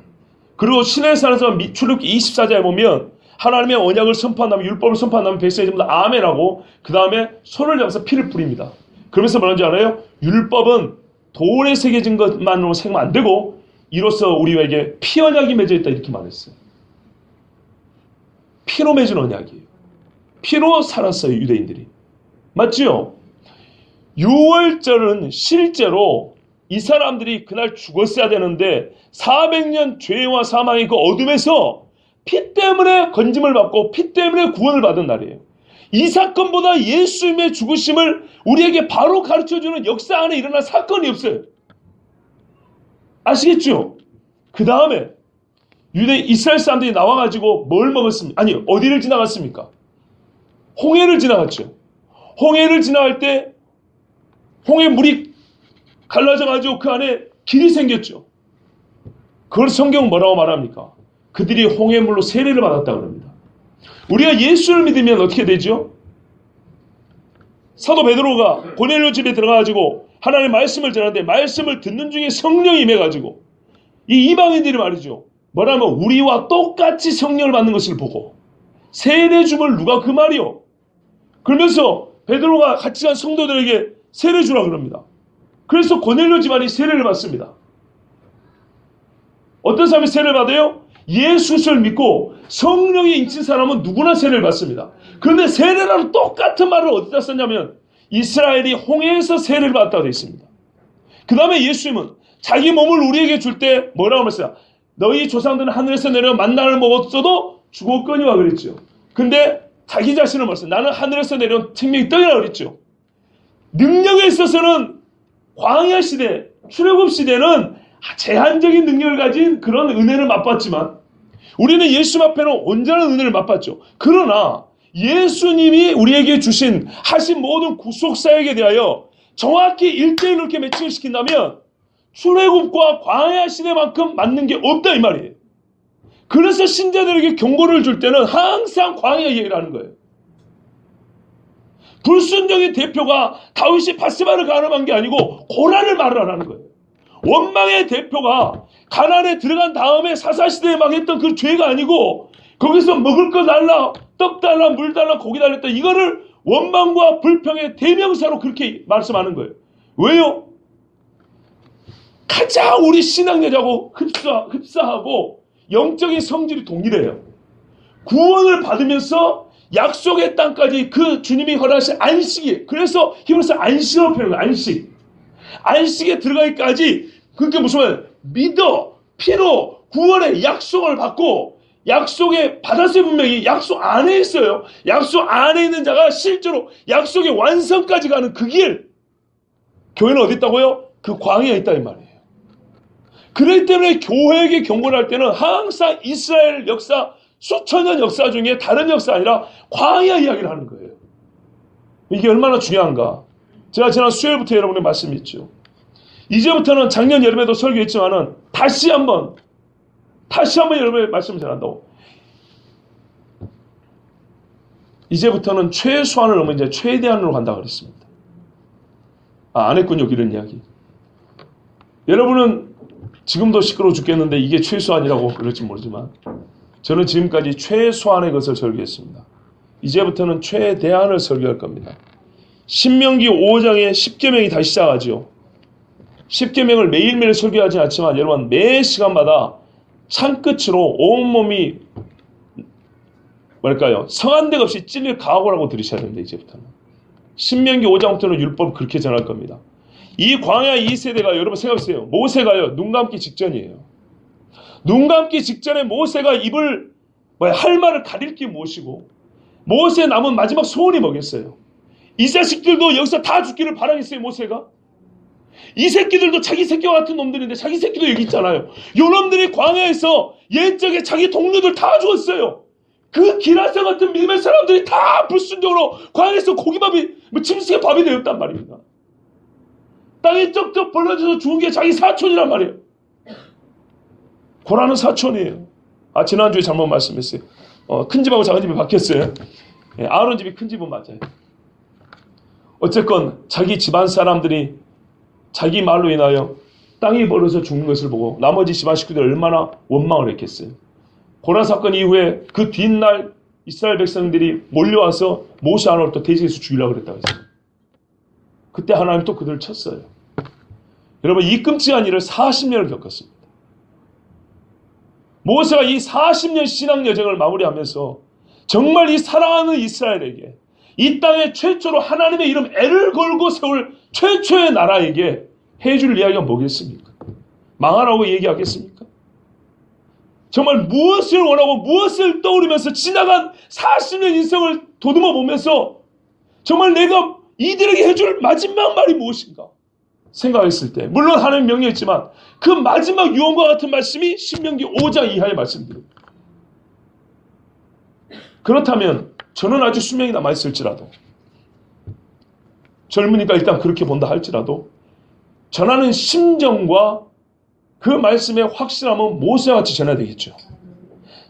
그리고 시내산에서 출애굽기 24장에 보면 하나님의 언약을 선포한 다음에 율법을 선포한 다음에 백성이 전부 다 아멘하고 그 다음에 손을 잡아서 피를 뿌립니다. 그러면서 뭐라는지 알아요? 율법은 돌에 새겨진 것만으로 생각하면 안 되고 이로써 우리에게 피 언약이 맺어 있다 이렇게 말했어요. 피로 맺은 언약이에요. 피로 살았어요. 유대인들이. 맞죠? 유월절은 실제로 이 사람들이 그날 죽었어야 되는데 400년 죄와 사망의 그 어둠에서 피 때문에 건짐을 받고 피 때문에 구원을 받은 날이에요. 이 사건보다 예수님의 죽으심을 우리에게 바로 가르쳐주는 역사 안에 일어난 사건이 없어요. 아시겠죠? 그 다음에 이스라엘 사람들이 나와가지고 뭘 먹었습니까? 아니 어디를 지나갔습니까? 홍해를 지나갔죠. 홍해를 지나갈 때 홍해 물이 갈라져가지고 그 안에 길이 생겼죠. 그걸 성경은 뭐라고 말합니까? 그들이 홍해물로 세례를 받았다고 합니다. 우리가 예수를 믿으면 어떻게 되죠? 사도 베드로가 고넬료 집에 들어가가지고 하나님의 말씀을 전하는데 말씀을 듣는 중에 성령이 임해가지고 이 이방인들이 말이죠. 뭐라면 우리와 똑같이 성령을 받는 것을 보고 세례 줌을 누가 그 말이요? 그러면서 베드로가 같이 간 성도들에게 세례 주라 그럽니다. 그래서 고넬료 집안이 세례를 받습니다. 어떤 사람이 세례를 받아요? 예수를 믿고 성령이 인친 사람은 누구나 세례를 받습니다. 그런데 세례라는 똑같은 말을 어디다 썼냐면 이스라엘이 홍해에서 세례를 받았다고 되어 있습니다. 그 다음에 예수님은 자기 몸을 우리에게 줄 때 뭐라고 말했어요? 너희 조상들은 하늘에서 내려 만나를 먹었어도 죽었거니와 그랬죠. 근데 자기 자신을 말했어요. 나는 하늘에서 내려온 생명의 떡이라고 그랬죠. 능력에 있어서는 광야 시대, 출애굽 시대는 제한적인 능력을 가진 그런 은혜를 맛봤지만 우리는 예수 앞에는 온전한 은혜를 맛봤죠. 그러나 예수님이 우리에게 하신 모든 구속사역에 대하여 정확히 1대1로 이렇게 매칭을 시킨다면 출애굽과 광야 시대만큼 맞는 게 없다 이 말이에요. 그래서 신자들에게 경고를 줄 때는 항상 광야 얘기를 하는 거예요. 불순종의 대표가 다윗이 바세바를 가늠한 게 아니고 고란을 말하라는 거예요. 원망의 대표가 가나안에 들어간 다음에 사사시대에 망했던 그 죄가 아니고 거기서 먹을 거 달라, 떡 달라, 물 달라, 고기 달라 했다. 이거를 원망과 불평의 대명사로 그렇게 말씀하는 거예요. 왜요? 가장 우리 신앙 여자하고 흡사하고 영적인 성질이 동일해요. 구원을 받으면서 약속의 땅까지 그 주님이 허락하신 안식이, 그래서 히브리서 안식으로 표현해요. 안식. 안식에 들어가기까지 그게 무슨 말이에요? 믿어, 피로, 구원의 약속을 받고 약속에 받았어요. 분명히 약속 안에 있어요. 약속 안에 있는 자가 실제로 약속의 완성까지 가는 그 길. 교회는 어디 있다고요? 그 광야에 있다 이 말이에요. 그렇기 때문에 교회에게 경고를 할 때는 항상 이스라엘 역사, 수천 년 역사 중에 다른 역사 아니라 광야 이야기를 하는 거예요. 이게 얼마나 중요한가. 제가 지난 수요일부터 여러분의 말씀했죠. 이제부터는 작년 여름에도 설교했지만은 다시 한번 여러분의 말씀을 전한다고. 이제부터는 최소한을 넘어 이제 최대한으로 간다고 그랬습니다. 안 했군요. 이런 이야기. 여러분은 지금도 시끄러워 죽겠는데 이게 최소한이라고 그럴지 모르지만 저는 지금까지 최소한의 것을 설교했습니다. 이제부터는 최대한을 설교할 겁니다. 신명기 5장의 10계명이 다시 시작하죠. 10계명을 매일매일 설교하지 않지만 여러분 매 시간마다 창끝으로 온몸이 성한 데가 없이 찔릴 각오라고 들으셔야 됩니다. 이제부터는. 신명기 5장부터는 율법을 그렇게 전할 겁니다. 이 광야 2세대가 여러분 생각해보세요. 모세가요. 눈 감기 직전이에요. 눈 감기 직전에 모세가 입을 할 말을 가릴 게 무엇이고 모세의 남은 마지막 소원이 뭐겠어요? 이 자식들도 여기서 다 죽기를 바라겠어요. 모세가? 이 새끼들도 자기 새끼와 같은 놈들인데 자기 새끼도 여기 있잖아요. 요 놈들이 광야에서 옛적에 자기 동료들 다 죽었어요. 그 기라사 같은 믿음의 사람들이 다 불순종으로 광야에서 고기밥이 짐승의 밥이 되었단 말입니다. 땅이 쩍쩍 벌러져서 죽은 게 자기 사촌이란 말이에요. 고라는 사촌이에요. 지난주에 잘못 말씀했어요. 큰 집하고 작은 집이 바뀌었어요. 아론 집이 큰 집은 맞아요. 어쨌건 자기 집안 사람들이 자기 말로 인하여 땅이 벌어져 죽는 것을 보고 나머지 집안 식구들이 얼마나 원망을 했겠어요. 고라 사건 이후에 그 뒷날 이스라엘 백성들이 몰려와서 모세 아론을 또 대지에서 죽이려고 그랬다고 했어요. 그때 하나님 또 그들을 쳤어요. 여러분 이 끔찍한 일을 40년을 겪었습니다. 모세가 이 40년 신앙 여정을 마무리하면서 정말 이 사랑하는 이스라엘에게 이 땅에 최초로 하나님의 이름 애를 걸고 세울 최초의 나라에게 해줄 이야기가 뭐겠습니까? 망하라고 얘기하겠습니까? 정말 무엇을 원하고 무엇을 떠오르면서 지나간 40년 인생을 도듬어 보면서 정말 내가 이들에게 해줄 마지막 말이 무엇인가 생각했을 때 물론 하나님 명령했지만 그 마지막 유언과 같은 말씀이 신명기 5장 이하의 말씀입니다. 그렇다면 저는 아주 수명이 남아있을지라도 젊으니까 일단 그렇게 본다 할지라도 전하는 심정과 그 말씀의 확실함은 모세와 같이 전해야 되겠죠.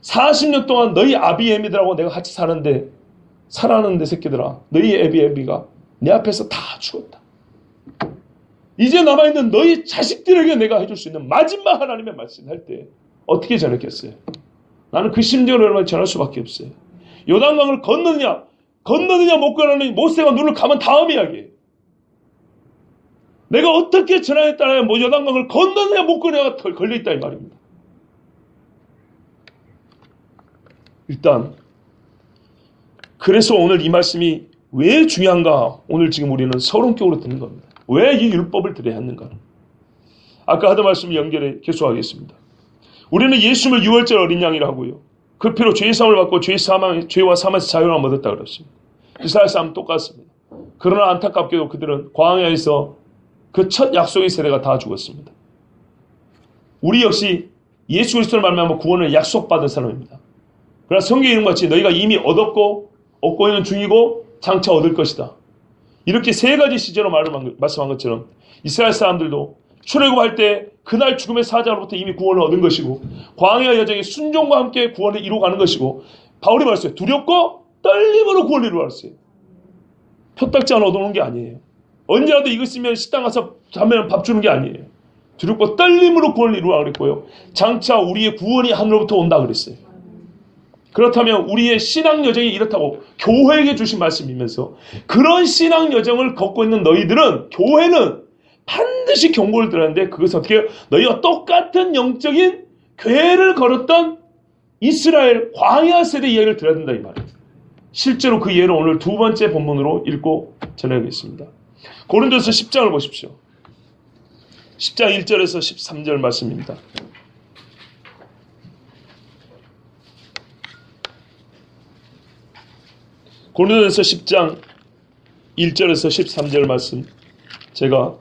40년 동안 너희 아비에미들하고 내가 같이 살았는데 새끼들아 너희 에비가 내 앞에서 다 죽었다. 이제 남아있는 너희 자식들에게 내가 해줄 수 있는 마지막 하나님의 말씀을 할 때 어떻게 전했겠어요? 나는 그 심정을 얼마나 전할 수밖에 없어요. 요단강을 건너느냐 건너느냐 못 건너느냐 모세가 눈을 감은 다음 이야기예요. 내가 어떻게 전하에 따라 요단강을 건너느냐 못 건너냐가 걸려있다 이 말입니다. 일단 그래서 오늘 이 말씀이 왜 중요한가? 오늘 지금 우리는 서론격으로 듣는 겁니다. 왜 이 율법을 드려야 하는가? 아까 하던 말씀을 연결해 계속하겠습니다. 우리는 예수님을 유월절 어린 양이라 하고요. 그 피로 죄의 사함을 받고 죄와 사망에서 자유함을 얻었다 그랬습니다. 이스라엘 사람은 똑같습니다. 그러나 안타깝게도 그들은 광야에서 그 첫 약속의 세대가 다 죽었습니다. 우리 역시 예수 그리스도를 말미암아 구원을 약속받은 사람입니다. 그러나 성경에 있는 것 같이 너희가 이미 얻었고 얻고 있는 중이고 장차 얻을 것이다. 이렇게 세 가지 시제로 말씀한 것처럼 이스라엘 사람들도 출애굽할 때 그날 죽음의 사자로부터 이미 구원을 얻은 것이고 광야 여정의 순종과 함께 구원을 이루어가는 것이고 바울이 말했어요. 두렵고 떨림으로 구원을 이루어갔어요. 표딱지 하나 얻어오는 게 아니에요. 언제라도 이거 쓰면 식당 가서 자면 밥 주는 게 아니에요. 두렵고 떨림으로 구원을 이루어가 그랬고요. 장차 우리의 구원이 하늘로부터 온다 그랬어요. 그렇다면 우리의 신앙 여정이 이렇다고 교회에게 주신 말씀이면서 그런 신앙 여정을 걷고 있는 너희들은 교회는 반드시 경고를 들었는데 그것은 어떻게 해요? 너희가 똑같은 영적인 괴를 걸었던 이스라엘 광야 세대 이야기를 들어야 된다 이 말이에요. 실제로 그 예를 오늘 두 번째 본문으로 읽고 전해야겠습니다. 고린도서 10장을 보십시오. 10장 1절에서 13절 말씀입니다. 고린도서 10장 1절에서 13절 말씀 제가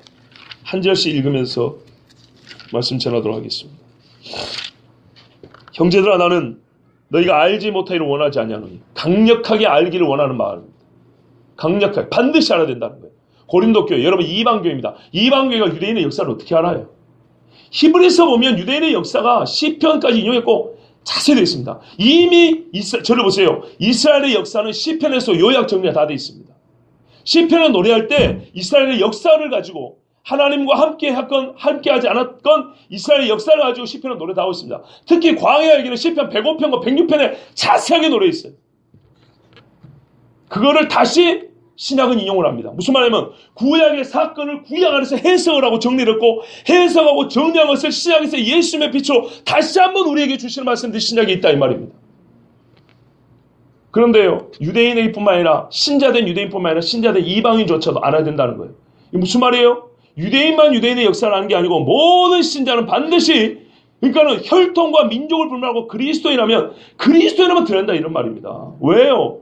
한 절씩 읽으면서 말씀 전하도록 하겠습니다. 형제들아 나는 너희가 알지 못하기를 원하지 아니하노니 강력하게 알기를 원하는 마음입니다. 강력하게 반드시 알아야 된다는 거예요. 고린도 교회 여러분 이방교회입니다. 이방교회가 유대인의 역사를 어떻게 알아요? 히브리서 보면 유대인의 역사가 시편까지 인용했고 자세히 되어 있습니다. 이미 저를 보세요. 이스라엘의 역사는 시편에서 요약 정리가 다 되어 있습니다. 시편을 노래할 때 이스라엘의 역사를 가지고 하나님과 함께하지 않았건 이스라엘의 역사를 가지고 시편을 노래 다 하고 있습니다. 특히 광야 얘기는 시편 105편과 106편에 자세하게 노래 있어요. 그거를 다시 신약은 인용을 합니다. 무슨 말이냐면 구약의 사건을 구약 안에서 해석을 하고 정리를 했고 해석하고 정리한 것을 신약에서 예수님의 빛으로 다시 한번 우리에게 주시는 말씀들이 신약에 있다 이 말입니다. 그런데요 유대인의 뿐만 아니라 신자된 유대인뿐만 아니라 신자된 이방인조차도 알아야 된다는 거예요. 이게 무슨 말이에요? 유대인만 유대인의 역사를 아는 게 아니고 모든 신자는 반드시 그러니까는 혈통과 민족을 불문하고 그리스도인이라면 들어야 한다 이런 말입니다. 왜요?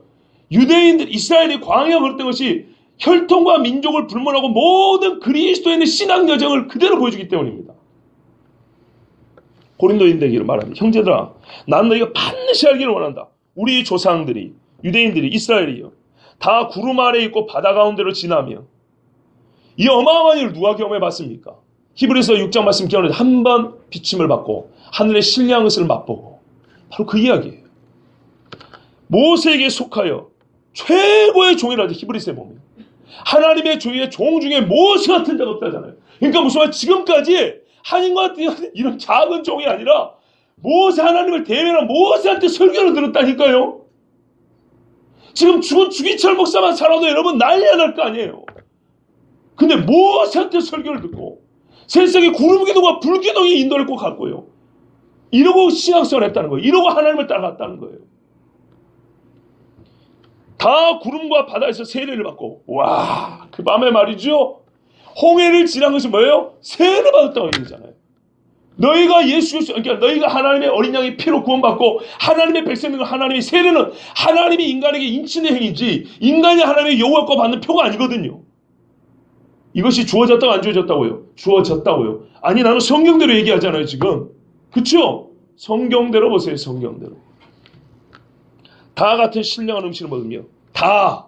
유대인들 이스라엘이 광야 걸었던 것이 혈통과 민족을 불문하고 모든 그리스도인의 신앙 여정을 그대로 보여주기 때문입니다. 고린도인들에게 말합니다. 형제들아 난 너희가 반드시 알기를 원한다. 우리 조상들이 유대인들이 이스라엘이요 다 구름 아래 있고 바다 가운데로 지나며 이 어마어마한 일을 누가 경험해 봤습니까? 히브리서 6장 말씀 기억하는데 한 번 비침을 받고 하늘의 신령한 것을 맛보고 바로 그 이야기예요. 모세에게 속하여 최고의 종이라죠. 히브리서에 보면 하나님의 종의 종 중에 모세 같은 자가 없다잖아요. 그러니까 무슨 말 지금까지 하나님과 이런 작은 종이 아니라 모세 하나님을 대면한 모세한테 설교를 들었다니까요. 지금 죽은 주기철 목사만 살아도 여러분 난리가 날 거 아니에요. 근데 모세한테 설교를 듣고 세상에 구름기둥과 불기둥이 인도를 꼭 갔고요. 이러고 신앙생활을 했다는 거예요. 이러고 하나님을 따라갔다는 거예요. 다 구름과 바다에서 세례를 받고 와, 그 밤에 말이죠. 홍해를 지난 것이 뭐예요? 세례를 받았다고 얘기잖아요. 너희가 예수 그리스도 그러니까 너희가 하나님의 어린 양의 피로 구원받고 하나님의 백성들과 하나님의 세례는 하나님이 인간에게 인치는 행위지 인간이 하나님의 요구과 받는 표가 아니거든요. 이것이 주어졌다고 안 주어졌다고요? 주어졌다고요. 아니 나는 성경대로 얘기하잖아요 지금. 그렇죠? 성경대로 보세요. 성경대로. 다 같은 신령한 음식을 먹으며 다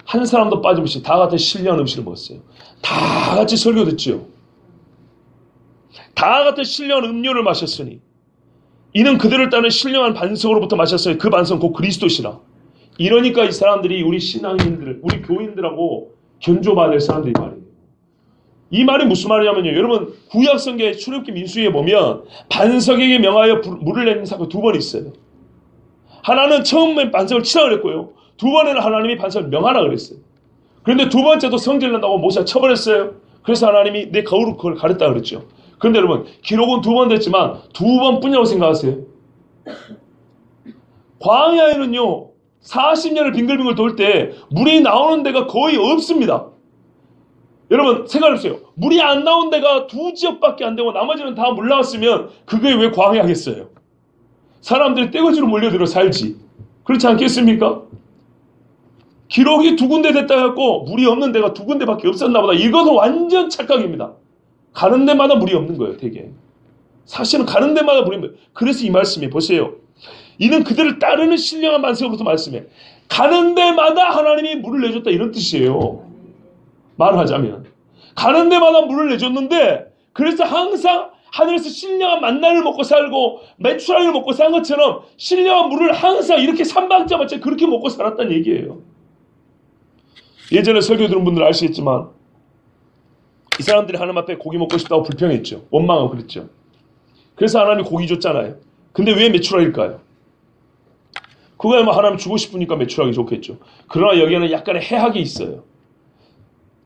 한 사람도 빠짐없이 다 같은 신령한 음식을 먹었어요. 다 같이 설교 듣죠. 다 같은 신령한 음료를 마셨으니 이는 그들을 따르는 신령한 반석으로부터 마셨어요. 그 반석은 곧 그리스도시라. 이러니까 이 사람들이 우리 신앙인들 우리 교인들하고 견조받을 사람들이 말이에요. 이 말이 무슨 말이냐면요. 여러분 구약성경의 출애굽기 민수기에 보면 반석에게 명하여 물을 내는 사건 두 번 있어요. 하나는 처음에 반석을 치라고 했고요. 두 번에는 하나님이 반석을 명하라 그랬어요. 그런데 두 번째도 성질을 낸다고 모세가 쳐버렸어요. 그래서 하나님이 내 거울을 그걸 가렸다 그랬죠. 그런데 여러분, 기록은 두 번 됐지만 두 번뿐이라고 생각하세요. 광야에는요 40년을 빙글빙글 돌 때 물이 나오는 데가 거의 없습니다. 여러분 생각해보세요. 물이 안 나온 데가 두 지역밖에 안 되고 나머지는 다 물 나왔으면 그게 왜 광야겠어요? 사람들이 떼거지로 몰려들어 살지. 그렇지 않겠습니까? 기록이 두 군데 됐다 해갖고 물이 없는 데가 두 군데밖에 없었나 보다. 이것은 완전 착각입니다. 가는 데마다 물이 없는 거예요. 되게 사실은 가는 데마다 물이 없는 거예요. 그래서 이 말씀이 보세요. 이는 그들을 따르는 신령한 만세로부터 말씀해. 가는 데마다 하나님이 물을 내줬다 이런 뜻이에요. 말하자면 가는 데마다 물을 내줬는데 그래서 항상 하늘에서 신령한 만나를 먹고 살고 메추라기를 먹고 산 것처럼 신령한 물을 항상 이렇게 삼박자마치 그렇게 먹고 살았다는 얘기예요. 예전에 설교 들은 분들 아시겠지만 이 사람들이 하나님 앞에 고기 먹고 싶다고 불평했죠. 원망하고 그랬죠. 그래서 하나님이 고기 줬잖아요. 근데 왜 메추라기일까요? 그거야말로 하나님 주고 싶으니까 메추라기 좋겠죠. 그러나 여기에는 약간의 해학이 있어요.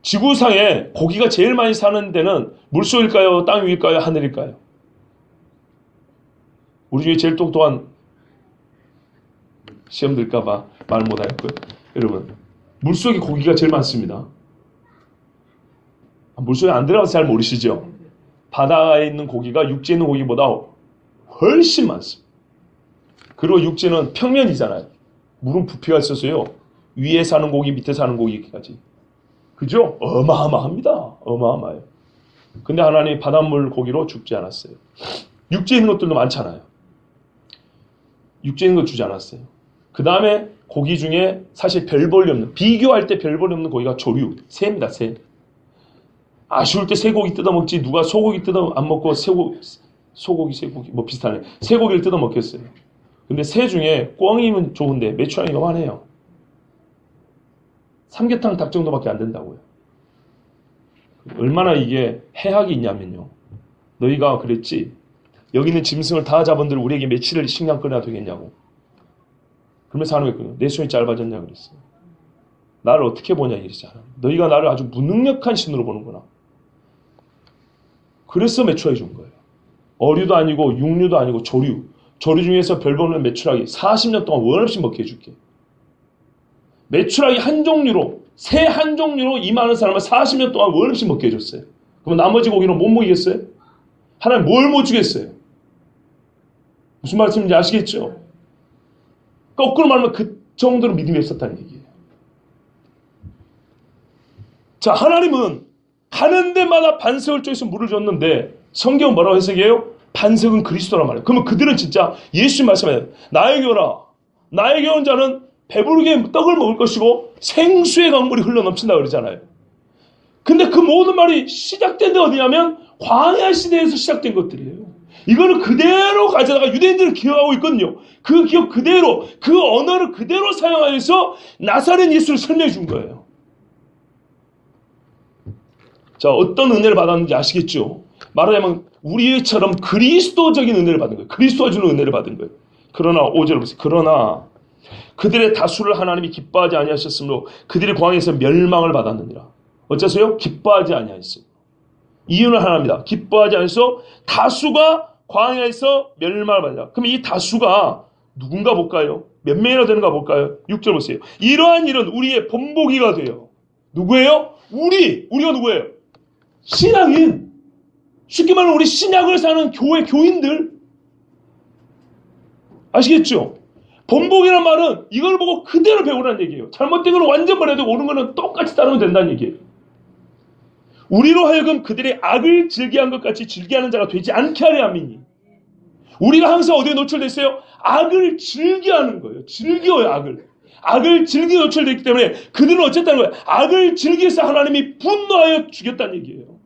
지구상에 고기가 제일 많이 사는 데는 물속일까요? 땅 위일까요? 하늘일까요? 우리 중에 제일 똑똑한 시험 들까봐 말 못하겠고요. 여러분 물속에 고기가 제일 많습니다. 물속에 안 들어가서 잘 모르시죠? 바다에 있는 고기가 육지에 있는 고기보다 훨씬 많습니다. 그리고 육지는 평면이잖아요. 물은 부피가 있어서요. 위에 사는 고기, 밑에 사는 고기까지. 그죠? 어마어마합니다. 어마어마해요. 근데 하나님이 바닷물 고기로 죽지 않았어요. 육지에 있는 것들도 많잖아요. 육지에 있는 거 주지 않았어요. 그 다음에 고기 중에 사실 별 볼이 없는, 비교할 때 별 볼이 없는 고기가 조류, 새입니다. 새. 아쉬울 때 쇠고기 뜯어먹지 누가 소고기 뜯어 안 먹고 소고기, 쇠고기 뭐 비슷하네. 쇠고기를 뜯어 먹겠어요. 근데 새 중에 꿩이면 좋은데 메추라기가 많아요. 삼계탕 닭 정도밖에 안 된다고요. 얼마나 이게 해악이 있냐면요. 너희가 그랬지. 여기 있는 짐승을 다 잡은들 우리에게 며칠을 식량 끓여야 되겠냐고. 그러면서 하는 거예요. 내 손이 짧아졌냐 그랬어요. 나를 어떻게 보냐 이러잖아. 너희가 나를 아주 무능력한 신으로 보는구나. 그래서 메추라기 준 거예요. 어류도 아니고 육류도 아니고 조류. 조류 중에서 별 보는 메추라기 40년 동안 원 없이 먹게 해줄게. 메추라기 한 종류로, 새 한 종류로 이 많은 사람을 40년 동안 원 없이 먹게 해줬어요. 그럼 나머지 고기는 못 먹이겠어요? 하나님 뭘 못 주겠어요? 무슨 말씀인지 아시겠죠? 거꾸로 말하면 그 정도로 믿음이 없었다는 얘기예요. 자, 하나님은 가는 데마다 반석을 쪼개서 물을 줬는데 성경은 뭐라고 해석해요? 반석은 그리스도란 말이에요. 그러면 그들은 진짜 예수님 말씀해요. 나에게 오라. 나에게 온 자는 배부르게 떡을 먹을 것이고 생수의 강물이 흘러넘친다 그러잖아요. 근데 그 모든 말이 시작된 데 어디냐면 광야 시대에서 시작된 것들이에요. 이거는 그대로 가져다가 유대인들을 기억하고 있거든요. 그 기억 그대로, 그 언어를 그대로 사용하여서 나사렛 예수를 설명해 준 거예요. 자, 어떤 은혜를 받았는지 아시겠죠? 말하자면 우리처럼 그리스도적인 은혜를 받은 거예요. 그리스도가 주는 은혜를 받은 거예요. 그러나 5절을 보세요. 그러나 그들의 다수를 하나님이 기뻐하지 아니하셨으므로 그들이 광야에서 멸망을 받았느니라. 어째서요? 기뻐하지 아니하였어요. 이유는 하나입니다. 기뻐하지 않아서 다수가 광야에서 멸망을 받는다. 그럼 이 다수가 누군가 볼까요? 몇 명이나 되는가 볼까요? 6절 보세요. 이러한 일은 우리의 본보기가 돼요. 누구예요? 우리가 누구예요? 신앙인. 쉽게 말하면 우리 신약을 사는 교회 교인들. 아시겠죠? 본보기란 말은 이걸 보고 그대로 배우라는 얘기예요. 잘못된 건 완전 버려야 되고 옳은 거는 똑같이 따르면 된다는 얘기예요. 우리로 하여금 그들의 악을 즐기한 것 같이 즐기하는 자가 되지 않게 하려 함이니. 우리가 항상 어디에 노출되어 있어요? 악을 즐겨하는 거예요. 즐겨요, 악을. 악을 즐겨 노출되어 있기 때문에 그들은 어쨌다는 거예요? 악을 즐겨서 하나님이 분노하여 죽였다는 얘기예요.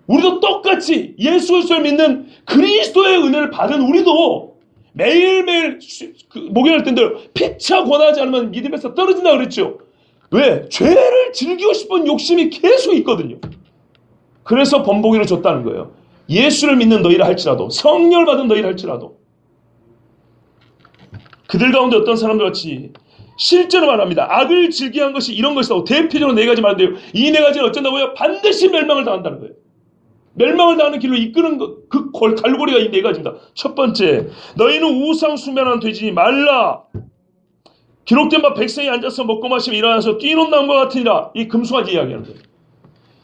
우리도 똑같이 예수 그리스도를 믿는 그리스도의 은혜를 받은 우리도 매일매일 목요일 때인데 피차 권하지 않으면 믿음에서 떨어진다 그랬죠. 왜? 죄를 즐기고 싶은 욕심이 계속 있거든요. 그래서 본보기를 줬다는 거예요. 예수를 믿는 너희라 할지라도, 성령을 받은 너희라 할지라도. 그들 가운데 어떤 사람들 같이 실제로 말합니다. 악을 즐기한 것이 이런 것이라고 대표적으로 네 가지 말인데요. 이 네 가지는 어쩐다고요? 반드시 멸망을 당한다는 거예요. 멸망을 당하는 길로 이끄는 그 갈고리가 이 네 가지입니다. 첫 번째, 너희는 우상 숭배하는 되지 말라. 기록된 바 백성이 앉아서 먹고 마시며 일어나서 뛰는 나무와 같으니라. 이 금송아지 이야기하는 거예요.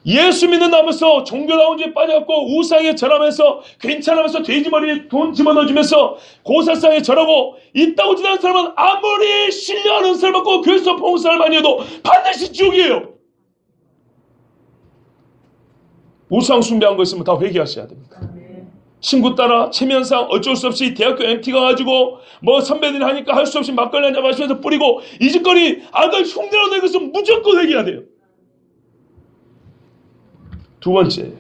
예수 믿는 나무에서 종교다운 죄에 빠져갖고 우상에 절하면서 괜찮으면서 돼지머리에 돈 집어넣어주면서 고사상에 절하고 있다고 지나는 사람은 아무리 신뢰하는 사람 같고 교회에서 봉사를 많이 해도 반드시 지옥이에요. 우상 숭배한 거 있으면 다 회개하셔야 됩니다. 친구 따라 체면상 어쩔 수 없이 대학교 MT 가가지고 뭐 선배들이 하니까 할 수 없이 막걸리 한잔 마시면서 뿌리고 이 짓거리 악을 흉내로 내고 있으면 무조건 회개해야 돼요. 두 번째,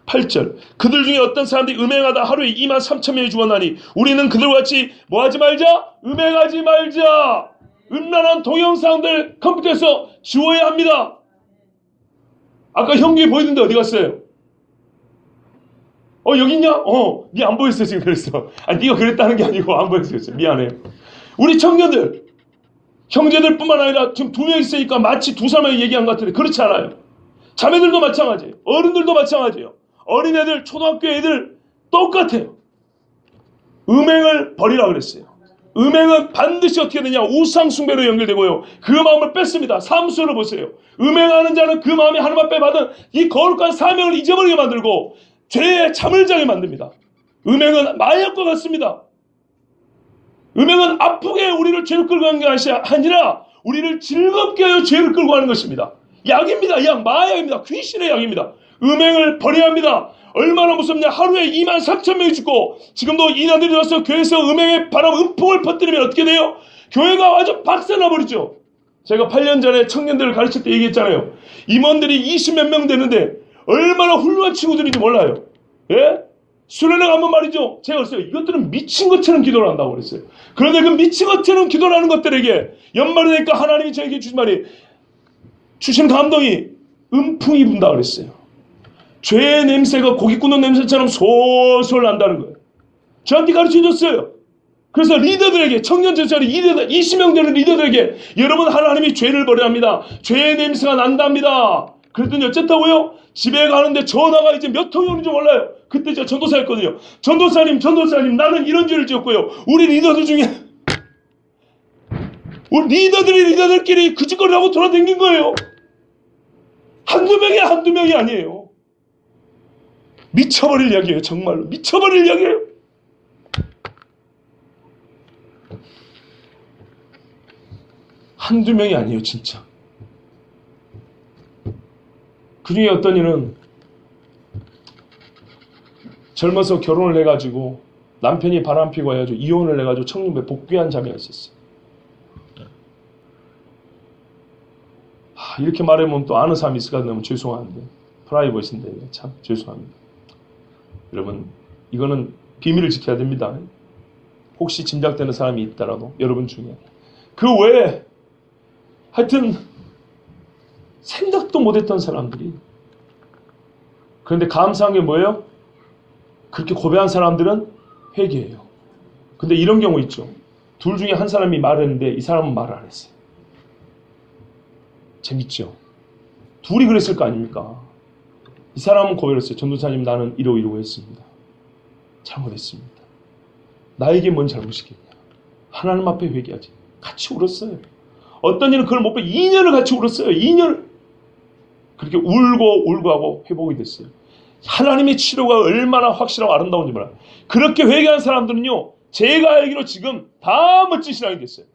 8절. 그들 중에 어떤 사람들이 음행하다 하루에 23,000명이 죽었나니 우리는 그들과 같이 뭐 하지 말자? 음행하지 말자. 음란한 동영상들 컴퓨터에서 지워야 합니다. 아까 형기 보이는데 어디 갔어요? 여기 있냐? 니 안 보였어 지금 그랬어. 아니 네가 그랬다는 게 아니고 안 보였어. 미안해요. 우리 청년들, 형제들 뿐만 아니라 지금 2명 있으니까 마치 2사람이 얘기한 것 같은데 그렇지 않아요. 자매들도 마찬가지예요. 어른들도 마찬가지예요. 어린애들, 초등학교 애들 똑같아요. 음행을 버리라 그랬어요. 음행은 반드시 어떻게 되냐? 우상숭배로 연결되고요. 그 마음을 뺐습니다. 삼수를 보세요. 음행하는 자는 그 마음이 하나님 앞에 받은 이 거룩한 사명을 잊어버리게 만들고 죄에 잠을 자게 만듭니다. 음행은 마약과 같습니다. 음행은 아프게 우리를 죄를 끌고 가는 게 아니라 우리를 즐겁게 하여 죄를 끌고 가는 것입니다. 약입니다. 약, 마약입니다. 귀신의 약입니다. 음행을 버려야 합니다. 얼마나 무섭냐. 하루에 23,000명이 죽고 지금도 이단들이 와서 교회에서 음행의 바람, 음풍을 퍼뜨리면 어떻게 돼요? 교회가 아주 박살나버리죠. 제가 8년 전에 청년들을 가르칠 때 얘기했잖아요. 임원들이 20몇 명 되는데 얼마나 훌륭한 친구들인지 몰라요. 예? 수련회 가면 말이죠. 제가 그랬어요. 이것들은 미친 것처럼 기도를 한다고 그랬어요. 그런데 그 미친 것처럼 기도를 하는 것들에게 연말이 되니까 하나님이 저에게 주신 말이, 주신 감동이 음풍이 분다 그랬어요. 죄의 냄새가 고기 굽는 냄새처럼 솔솔 난다는 거예요. 저한테 가르쳐줬어요. 그래서 리더들에게, 청년 제자리 20명 되는 리더들에게 여러분 하나님이 죄를 버려야 합니다. 죄의 냄새가 난답니다. 그랬더니 어쨌다고요? 집에 가는데 전화가 이제 몇 통이 오는지 몰라요. 그때 제가 전도사였거든요. 전도사님 나는 이런 죄를 지었고요. 우리 리더들 중에 우리 리더들끼리 그 짓거리를 하고 돌아다닌 거예요. 한두 명이 아니에요. 미쳐버릴 이야기예요. 정말로 미쳐버릴 이야기예요. 한두 명이 아니에요. 진짜. 그 중에 어떤 이는 젊어서 결혼을 해가지고 남편이 바람피고 해가지고 이혼을 해가지고 청년부에 복귀한 자매가 있었어요. 이렇게 말하면 또 아는 사람이 있을까 너무 죄송한데, 프라이버시인데 참 죄송합니다. 여러분, 이거는 비밀을 지켜야 됩니다. 혹시 짐작되는 사람이 있더라도 여러분 중에 그 외에 하여튼 생각도 못했던 사람들이, 그런데 감사한 게 뭐예요? 그렇게 고백한 사람들은 회개해요. 근데 이런 경우 있죠. 둘 중에 한 사람이 말했는데 이 사람은 말을 안 했어요. 재밌죠? 둘이 그랬을 거 아닙니까? 이 사람은 고백했어요. 전도사님, 나는 이러고 했습니다. 잘못했습니다. 나에게 뭔 잘못이겠냐. 하나님 앞에 회개하지. 같이 울었어요. 어떤 이는 그걸 못 빼 2년을 같이 울었어요. 2년을. 그렇게 울고 하고 회복이 됐어요. 하나님의 치료가 얼마나 확실하고 아름다운지 몰라요. 그렇게 회개한 사람들은요, 제가 알기로 지금 다 멋진 신앙이 됐어요.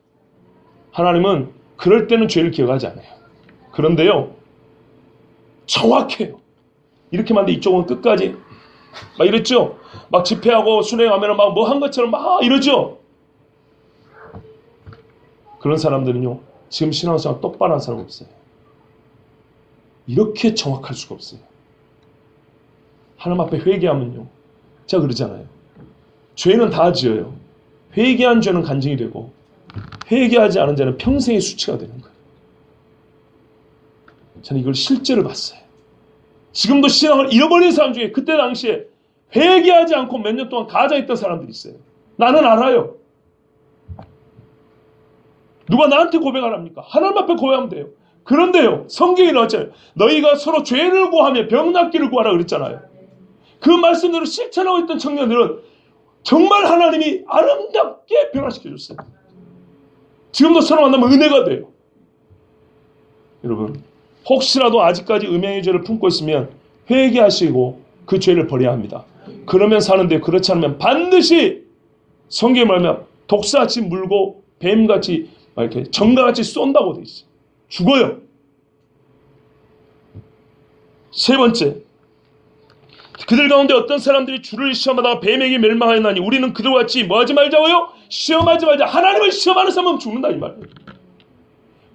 하나님은 그럴 때는 죄를 기억하지 않아요. 그런데요, 정확해요. 이렇게 만데 이쪽은 끝까지 막 이랬죠. 막 집회하고 순회하면 막 뭐 한 것처럼 막 이러죠. 그런 사람들은요, 지금 신앙생활 똑바로 한 사람 없어요. 이렇게 정확할 수가 없어요. 하나님 앞에 회개하면요, 제가 그러잖아요. 죄는 다 지어요. 회개한 죄는 간증이 되고 회개하지 않은 죄는 평생의 수치가 되는 거예요. 저는 이걸 실제로 봤어요. 지금도 신앙을 잃어버린 사람 중에 그때 당시에 회개하지 않고 몇 년 동안 가장했던 사람들이 있어요. 나는 알아요. 누가 나한테 고백 안 합니까? 하나님 앞에 고백하면 돼요. 그런데요, 성경에 나왔잖아요. 너희가 서로 죄를 구하며 병 낫기를 구하라 그랬잖아요. 그 말씀대로 실천하고 있던 청년들은 정말 하나님이 아름답게 변화시켜줬어요. 지금도 서로 만나면 은혜가 돼요. 여러분, 혹시라도 아직까지 음행의 죄를 품고 있으면 회개하시고 그 죄를 버려야 합니다. 그러면 사는데, 그렇지 않으면 반드시 성경에 말하면 독사같이 물고 뱀같이 이렇게 정가같이 쏜다고 돼 있어요. 죽어요. 세 번째, 그들 가운데 어떤 사람들이 주를 시험하다가 뱀에게 멸망하였나니 우리는 그들과 같이 뭐하지 말자고요? 시험하지 말자. 하나님을 시험하는 사람은 죽는다 이 말이에요.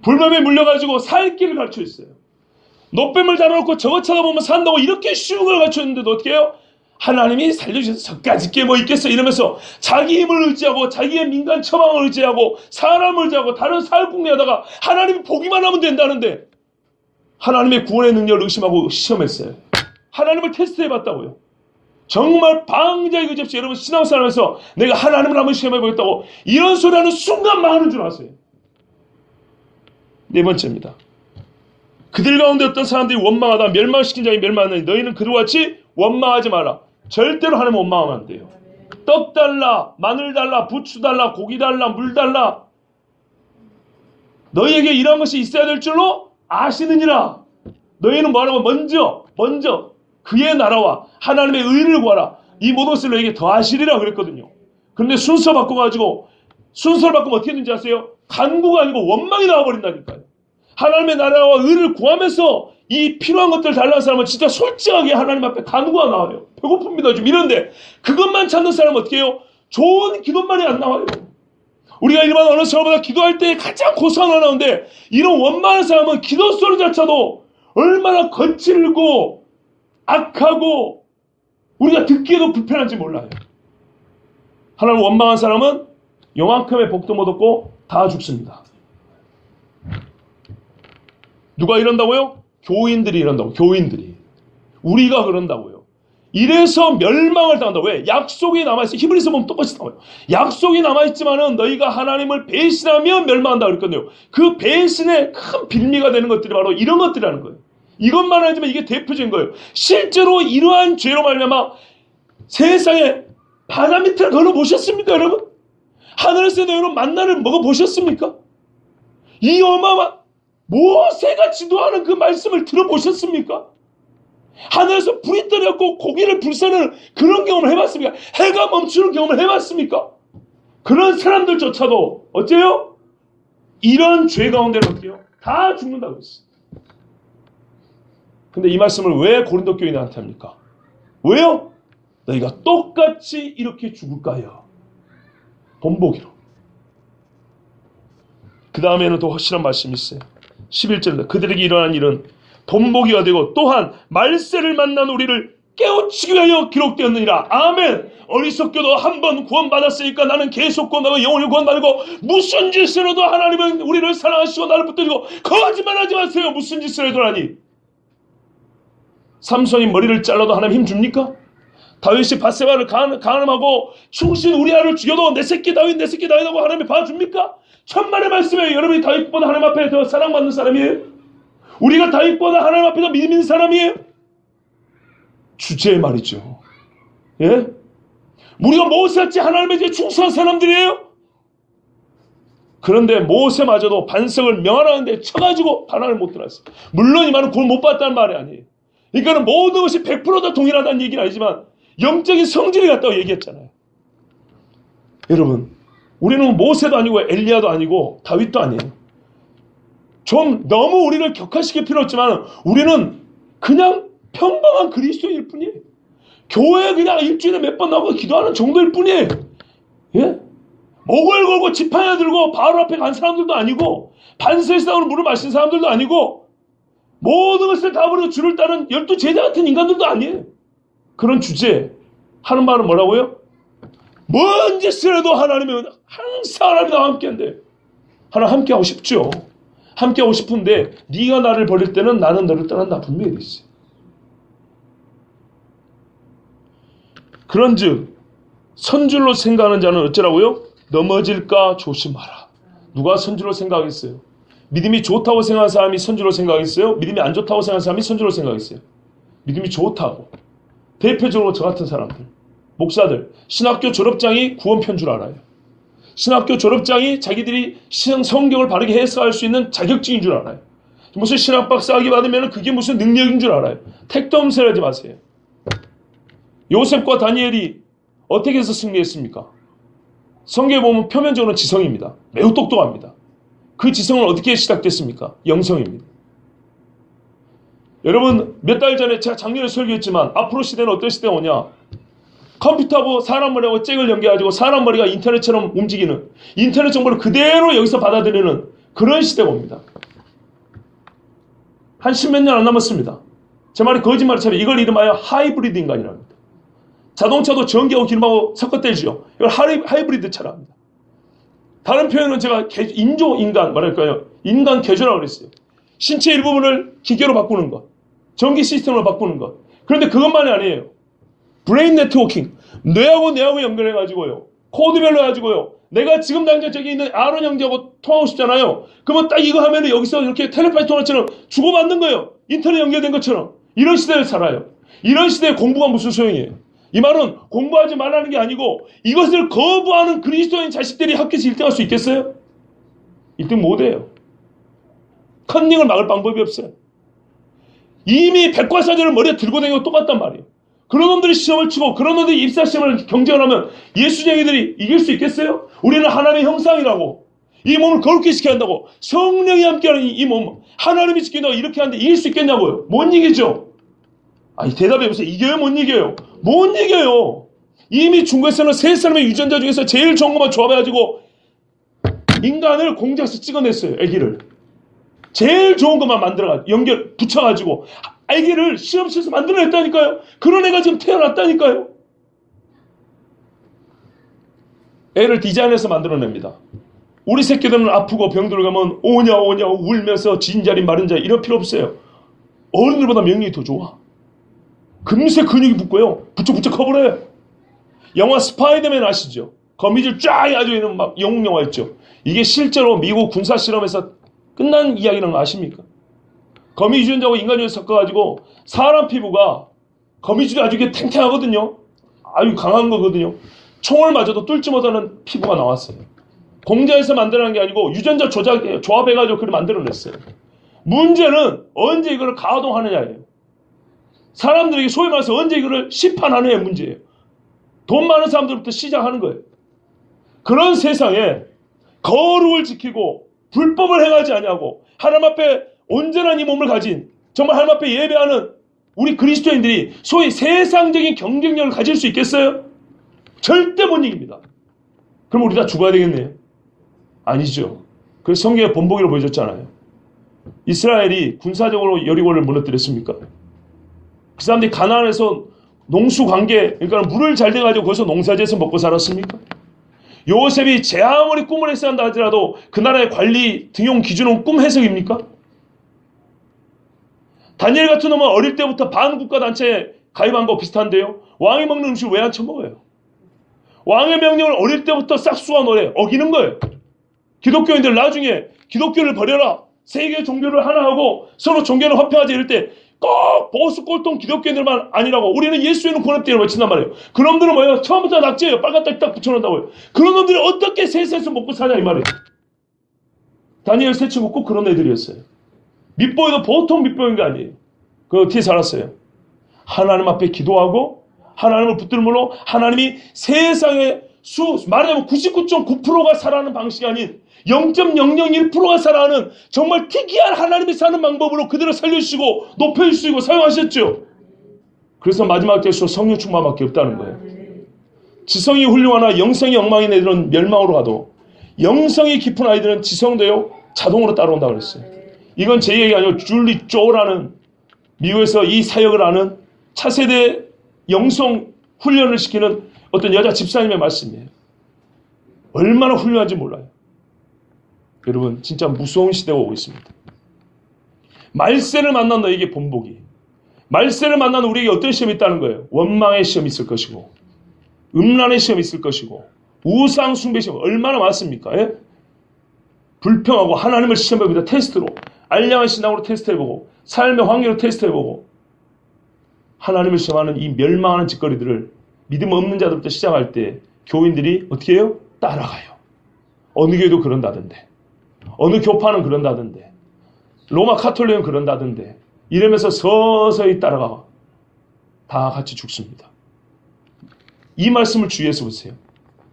불법에 물려가지고 살 길을 가르쳐 있어요. 노뱀을 달아놓고 저거 쳐다보면 산다고 이렇게 쉬운 걸 가르쳐 있는데도 어떻게 해요? 하나님이 살려주셔서 저까짓 게 뭐 있겠어 이러면서 자기 힘을 의지하고 자기의 민간 처방을 의지하고 사람을 의지하고 다른 사회 궁리하다가 하나님이 보기만 하면 된다는데 하나님의 구원의 능력을 의심하고 시험했어요. 하나님을 테스트해봤다고요. 정말 방자의 그지 없이 여러분 신앙생활하면서 내가 하나님을 한번 시험해보겠다고 이런 소리 하는 순간 망하는 줄 아세요. 네 번째입니다. 그들 가운데 어떤 사람들이 원망하다 멸망시킨 자에 멸망하느니 너희는 그들과 같이 원망하지 마라. 절대로 하나님 원망하면 안 돼요. 떡 달라, 마늘 달라, 부추 달라, 고기 달라, 물 달라. 너희에게 이런 것이 있어야 될 줄로 아시느니라. 너희는 뭐하라고? 먼저 그의 나라와 하나님의 의를 구하라. 이 모든 것을 너희에게 더하시리라 그랬거든요. 그런데 순서를 바꾸면 어떻게 되는지 아세요? 간구가 아니고 원망이 나와버린다니까요. 하나님의 나라와 의를 구하면서 이 필요한 것들 달라는 사람은 진짜 솔직하게 하나님 앞에 간구가 나와요. 배고픕니다 좀 이런데 그것만 찾는 사람은 어떻게 해요? 좋은 기도만이 안 나와요. 우리가 일반 어느 사람보다 기도할 때 가장 고상한 거 나오는데 이런 원망하는 사람은 기도 소리 자체도 얼마나 거칠고 악하고 우리가 듣기에도 불편한지 몰라요. 하나님 원망한 사람은 요만큼의 복도 못 얻고 다 죽습니다. 누가 이런다고요? 교인들이 이런다고. 교인들이. 우리가 그런다고요. 이래서 멸망을 당한다고. 왜? 약속이 남아있어요. 히브리서 보면 똑같이 나와요. 약속이 남아있지만은 너희가 하나님을 배신하면 멸망한다 그랬거든요. 그 배신의 큰 빌미가 되는 것들이 바로 이런 것들이라는 거예요. 이것만 아니지만 이게 대표적인 거예요. 실제로 이러한 죄로 말미암아 세상에 바다 밑을 걸어보셨습니까 여러분? 하늘에서 여러분 만나를 먹어보셨습니까? 이 어마어마한 모세가 지도하는 그 말씀을 들어보셨습니까? 하늘에서 불이 떨어졌고 고기를 불사르는 그런 경험을 해봤습니까? 해가 멈추는 경험을 해봤습니까? 그런 사람들조차도 어째요? 이런 죄 가운데는 어때요? 다 죽는다고 했어요. 근데 이 말씀을 왜 고린도 교인한테 합니까? 왜요? 너희가 똑같이 이렇게 죽을까요? 본보기로. 그 다음에는 더 확실한 말씀이 있어요. 11절입니다. 그들에게 일어난 일은 본보기가 되고 또한 말세를 만난 우리를 깨우치기 위하여 기록되었느니라. 아멘. 어리석게도 한 번 구원받았으니까 나는 계속 구원하고 영원히 구원받고 무슨 짓을 해도 하나님은 우리를 사랑하시고 나를 붙들고 거짓말하지 마세요. 무슨 짓을 해도 하니. 삼손이 머리를 잘라도 하나님 힘 줍니까? 다윗이 밧세바를 간음하고 충신 우리아를 죽여도 내 새끼 다윗 하고 하나님이 봐줍니까? 천만의 말씀에 여러분이 다윗보다 하나님 앞에 더 사랑받는 사람이에요? 우리가 다윗보다 하나님 앞에 더 믿는 사람이에요? 주제 말이죠. 예? 우리가 모세같이 하나님에게 충성한 사람들이에요? 그런데 모세마저도 반석을 명하라는데 쳐가지고 반환을 못 들었어요. 물론 이 말은 구원 못 받았다는 말이 아니에요. 그러니까 모든 것이 100%다 동일하다는 얘기는 아니지만 영적인 성질이 같다고 얘기했잖아요. 여러분, 우리는 모세도 아니고 엘리야도 아니고 다윗도 아니에요. 좀 너무 우리를 격화시킬 필요 없지만 우리는 그냥 평범한 그리스도인일 뿐이에요. 교회에 그냥 일주일에 몇 번 나오고 기도하는 정도일 뿐이에요. 예? 목을 걸고 지팡이 들고 바로 앞에 간 사람들도 아니고 반세에서 나오는 물을 마신 사람들도 아니고 모든 것을 다 버리고 주를 따른 12제자 같은 인간들도 아니에요. 그런 주제에 하는 말은 뭐라고요? 뭔 짓을 해도 하나님은 항상 하나님이 나와 함께한대요. 하나님 함께하고 싶죠. 함께하고 싶은데 네가 나를 버릴 때는 나는 너를 떠난다 분명히 돼 있어요. 그런즉 선줄로 생각하는 자는 어쩌라고요? 넘어질까 조심하라. 누가 선주로 생각했어요? 믿음이 좋다고 생각하는 사람이 선주로 생각했어요? 믿음이 안 좋다고 생각하는 사람이 선주로 생각했어요? 믿음이 좋다고. 대표적으로 저 같은 사람들, 목사들, 신학교 졸업장이 구원표인 줄 알아요. 신학교 졸업장이 자기들이 성경을 바르게 해석할 수 있는 자격증인 줄 알아요. 무슨 신학박사 학위 받으면 그게 무슨 능력인 줄 알아요. 택도 없는 하지 마세요. 요셉과 다니엘이 어떻게 해서 승리했습니까? 성경에 보면 표면적으로는 지성입니다. 매우 똑똑합니다. 그 지성은 어떻게 시작됐습니까? 영성입니다. 여러분, 몇 달 전에 제가 작년에 설교했지만 앞으로 시대는 어떤 시대가 오냐? 컴퓨터하고 사람 머리하고 잭을 연결해가지고 사람 머리가 인터넷처럼 움직이는, 인터넷 정보를 그대로 여기서 받아들이는 그런 시대가 옵니다. 한 십몇 년 안 남았습니다. 제 말이 거짓말처럼 이걸 이름하여 하이브리드 인간이라고 합니다. 자동차도 전기하고 기름하고 섞어떼지요. 이걸 하이브리드 차라 합니다. 다른 표현은 제가 인조인간 말할까요? 인간 개조라고 그랬어요. 신체 일부분을 기계로 바꾸는 것, 전기 시스템으로 바꾸는 것. 그런데 그것만이 아니에요. 브레인 네트워킹, 뇌하고 연결해가지고요, 코드별로 해가지고요, 내가 지금 당장 저기 있는 아론 형제하고 통하고 싶잖아요. 그러면 딱 이거 하면 여기서 이렇게 텔레파시 통화처럼 주고받는 거예요. 인터넷 연결된 것처럼. 이런 시대를 살아요. 이런 시대에 공부가 무슨 소용이에요? 이 말은 공부하지 말라는 게 아니고 이것을 거부하는 그리스도인 자식들이 학교에서 1등할 수 있겠어요? 1등 못해요. 컨닝을 막을 방법이 없어요. 이미 백과사전을 머리에 들고 다니고 똑같단 말이에요. 그런 놈들이 시험을 치고 그런 놈들이 입사시험을 경쟁을 하면 예수쟁이들이 이길 수 있겠어요? 우리는 하나님의 형상이라고, 이 몸을 거룩히 지켜야 한다고, 성령이 함께하는 이 몸 하나님이 지킨다고 이렇게 하는데 이길 수 있겠냐고요? 못 이기죠. 아니, 대답해 보세요. 이겨요? 못 이겨요? 못 이겨요. 이미 중국에서는 세 사람의 유전자 중에서 제일 좋은 것만 조합해가지고 인간을 공장에서 찍어냈어요. 아기를 제일 좋은 것만 만들어가지고 연결 붙여가지고 아기를 실험실에서 만들어냈다니까요. 그런 애가 지금 태어났다니까요. 애를 디자인해서 만들어냅니다. 우리 새끼들은 아프고 병들어 가면 오냐 울면서 진자리 마른 자리 이런 필요 없어요. 어른들보다 명령이 더 좋아. 금세 근육이 붙고요. 부쩍부쩍 커버려요. 영화 스파이더맨 아시죠? 거미줄 쫙 해가지고 있는 막 영웅 영화 있죠. 이게 실제로 미국 군사 실험에서 끝난 이야기라는 거 아십니까? 거미 유전자하고 인간 유전자 섞어가지고 사람 피부가 거미줄이 아주 탱탱하거든요. 아주 강한 거거든요. 총을 맞아도 뚫지 못하는 피부가 나왔어요. 공장에서 만들어낸 게 아니고 유전자 조합해가지고 그걸 만들어냈어요. 문제는 언제 이거를 가동하느냐예요. 사람들에게 소위 말해서 언제 이거를 심판하느냐의 문제예요. 돈 많은 사람들부터 시작하는 거예요. 그런 세상에 거룩을 지키고 불법을 행하지 아니하고 하나님 앞에 온전한 이 몸을 가진, 정말 하나님 앞에 예배하는 우리 그리스도인들이 소위 세상적인 경쟁력을 가질 수 있겠어요? 절대 못 이깁니다. 그럼 우리 다 죽어야 되겠네요. 아니죠. 그래서 성경에 본보기로 보여줬잖아요. 이스라엘이 군사적으로 여리고를 무너뜨렸습니까? 그 사람들이 가나안에서 농수관계, 그러니까 물을 잘 돼가지고 거기서 농사지어서 먹고 살았습니까? 요셉이 제 아무리 꿈을 했어야 한다 하더라도 그 나라의 관리 등용 기준은 꿈 해석입니까? 다니엘 같은 놈은 어릴 때부터 반국가 단체에 가입한 거 비슷한데요. 왕이 먹는 음식을 왜 안 처먹어요? 왕의 명령을 어릴 때부터 싹수가 노래 어기는 거예요. 기독교인들 나중에 기독교를 버려라, 세계 종교를 하나 하고 서로 종교는 화평하자 이럴 때 꼭 보수 꼴통 기독교인들만 아니라고 우리는 예수에는 구원했대를 외친단 말이에요. 그놈들은 뭐예요? 처음부터 낙제예요. 빨갛게 딱 붙여놓는다고요. 그런 놈들이 어떻게 세상에서 먹고 사냐 이 말이에요. 다니엘 세 친구 꼭 그런 애들이었어요. 밑보이도 보통 밑보인 게 아니에요. 그 어떻게 살았어요? 하나님 앞에 기도하고 하나님을 붙들므로 하나님이 세상의 말하자면 99.9%가 살아가는 방식이 아닌 0.001%가 살아가는 정말 특이한 하나님이 사는 방법으로 그대로 살려주시고 높여주시고 사용하셨죠. 그래서 마지막 때일수록 성령 충만밖에 없다는 거예요. 지성이 훌륭하나 영성이 엉망인 애들은 멸망으로 가도 영성이 깊은 아이들은 지성도요 자동으로 따라온다고 그랬어요. 이건 제 얘기가 아니고 줄리 쪼라는 미국에서 이 사역을 하는 차세대 영성 훈련을 시키는 어떤 여자 집사님의 말씀이에요. 얼마나 훌륭한지 몰라요. 여러분 진짜 무서운 시대가 오고 있습니다. 말세를 만난 너에게 본보기, 말세를 만난 우리에게 어떤 시험이 있다는 거예요? 원망의 시험이 있을 것이고 음란의 시험이 있을 것이고 우상 숭배 시험 얼마나 많습니까? 예? 불평하고 하나님을 시험해봅니다. 테스트로. 알량한 신앙으로 테스트해보고 삶의 환경으로 테스트해보고 하나님을 시험하는 이 멸망하는 짓거리들을 믿음 없는 자들부터 시작할 때 교인들이 어떻게 해요? 따라가요. 어느 교회도 그런다던데. 어느 교파는 그런다던데. 로마 카톨릭은 그런다던데. 이러면서 서서히 따라가 다 같이 죽습니다. 이 말씀을 주의해서 보세요.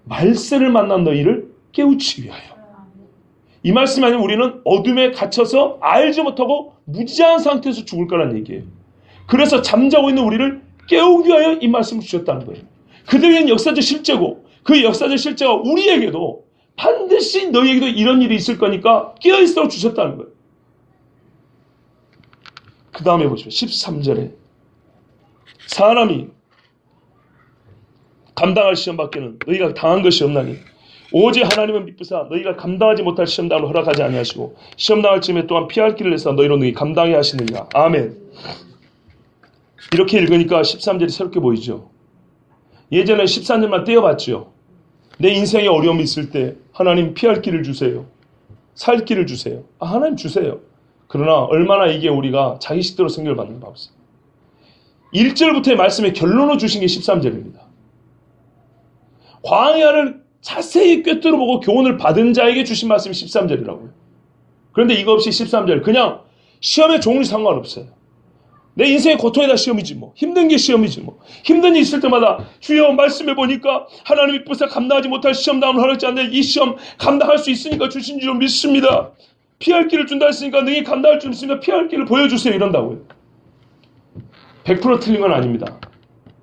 말세를 만난 너희를 깨우치기 위하여. 이 말씀이 아니면 우리는 어둠에 갇혀서 알지 못하고 무지한 상태에서 죽을 거란 얘기예요. 그래서 잠자고 있는 우리를 깨우기 위하여 이 말씀을 주셨다는 거예요. 그들에게는 역사적 실제고 그 역사적 실제가 우리에게도 반드시 너희에게도 이런 일이 있을 거니까 깨어있으라고 주셨다는 거예요. 그 다음에 보시죠. 13절에 사람이 감당할 시험 밖에는 너희가 당한 것이 없나니 오직 하나님은 미쁘사 너희가 감당하지 못할 시험당을 허락하지 아니하시고 시험당할 쯤에 또한 피할 길을 내사 너희로 능히 감당해 하시느니라. 아멘. 이렇게 읽으니까 13절이 새롭게 보이죠. 예전에 13절만 떼어봤죠. 내 인생에 어려움이 있을 때 하나님 피할 길을 주세요. 살 길을 주세요. 하나님 주세요. 그러나 얼마나 이게 우리가 자기 식대로 생각을 받는 가 없어요. 1절부터의 말씀의 결론을 주신 게 13절입니다. 광야를 자세히 꿰뚫어 보고 교훈을 받은 자에게 주신 말씀이 13절이라고요. 그런데 이거 없이 13절 그냥 시험의 종류 상관없어요. 내 인생의 고통이 다 시험이지 뭐. 힘든 게 시험이지 뭐. 힘든 일 있을 때마다 주여 말씀해 보니까 하나님이 불사 감당하지 못할 시험당을 허락지 않는데 이 시험 감당할 수 있으니까 주신 줄 믿습니다. 피할 길을 준다 했으니까 능히 감당할 줄 믿습니다. 피할 길을 보여주세요 이런다고요. 100% 틀린 건 아닙니다.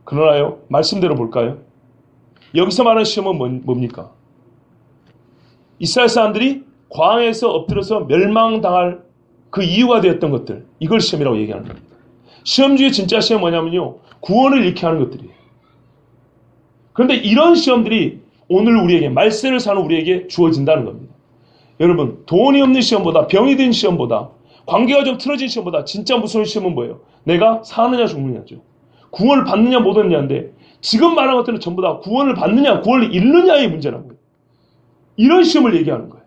그러나요 말씀대로 볼까요? 여기서 말하는 시험은 뭡니까? 이스라엘 사람들이 광야에서 엎드려서 멸망당할 그 이유가 되었던 것들 이걸 시험이라고 얘기하는 겁니다. 시험 중에 진짜 시험은 뭐냐면요. 구원을 잃게 하는 것들이에요. 그런데 이런 시험들이 오늘 우리에게 말세를 사는 우리에게 주어진다는 겁니다. 여러분 돈이 없는 시험보다 병이 든 시험보다 관계가 좀 틀어진 시험보다 진짜 무서운 시험은 뭐예요? 내가 사느냐 죽느냐죠. 구원을 받느냐 못 얻느냐인데 지금 말한 것들은 전부 다 구원을 받느냐 구원을 잃느냐의 문제라고요. 이런 시험을 얘기하는 거예요.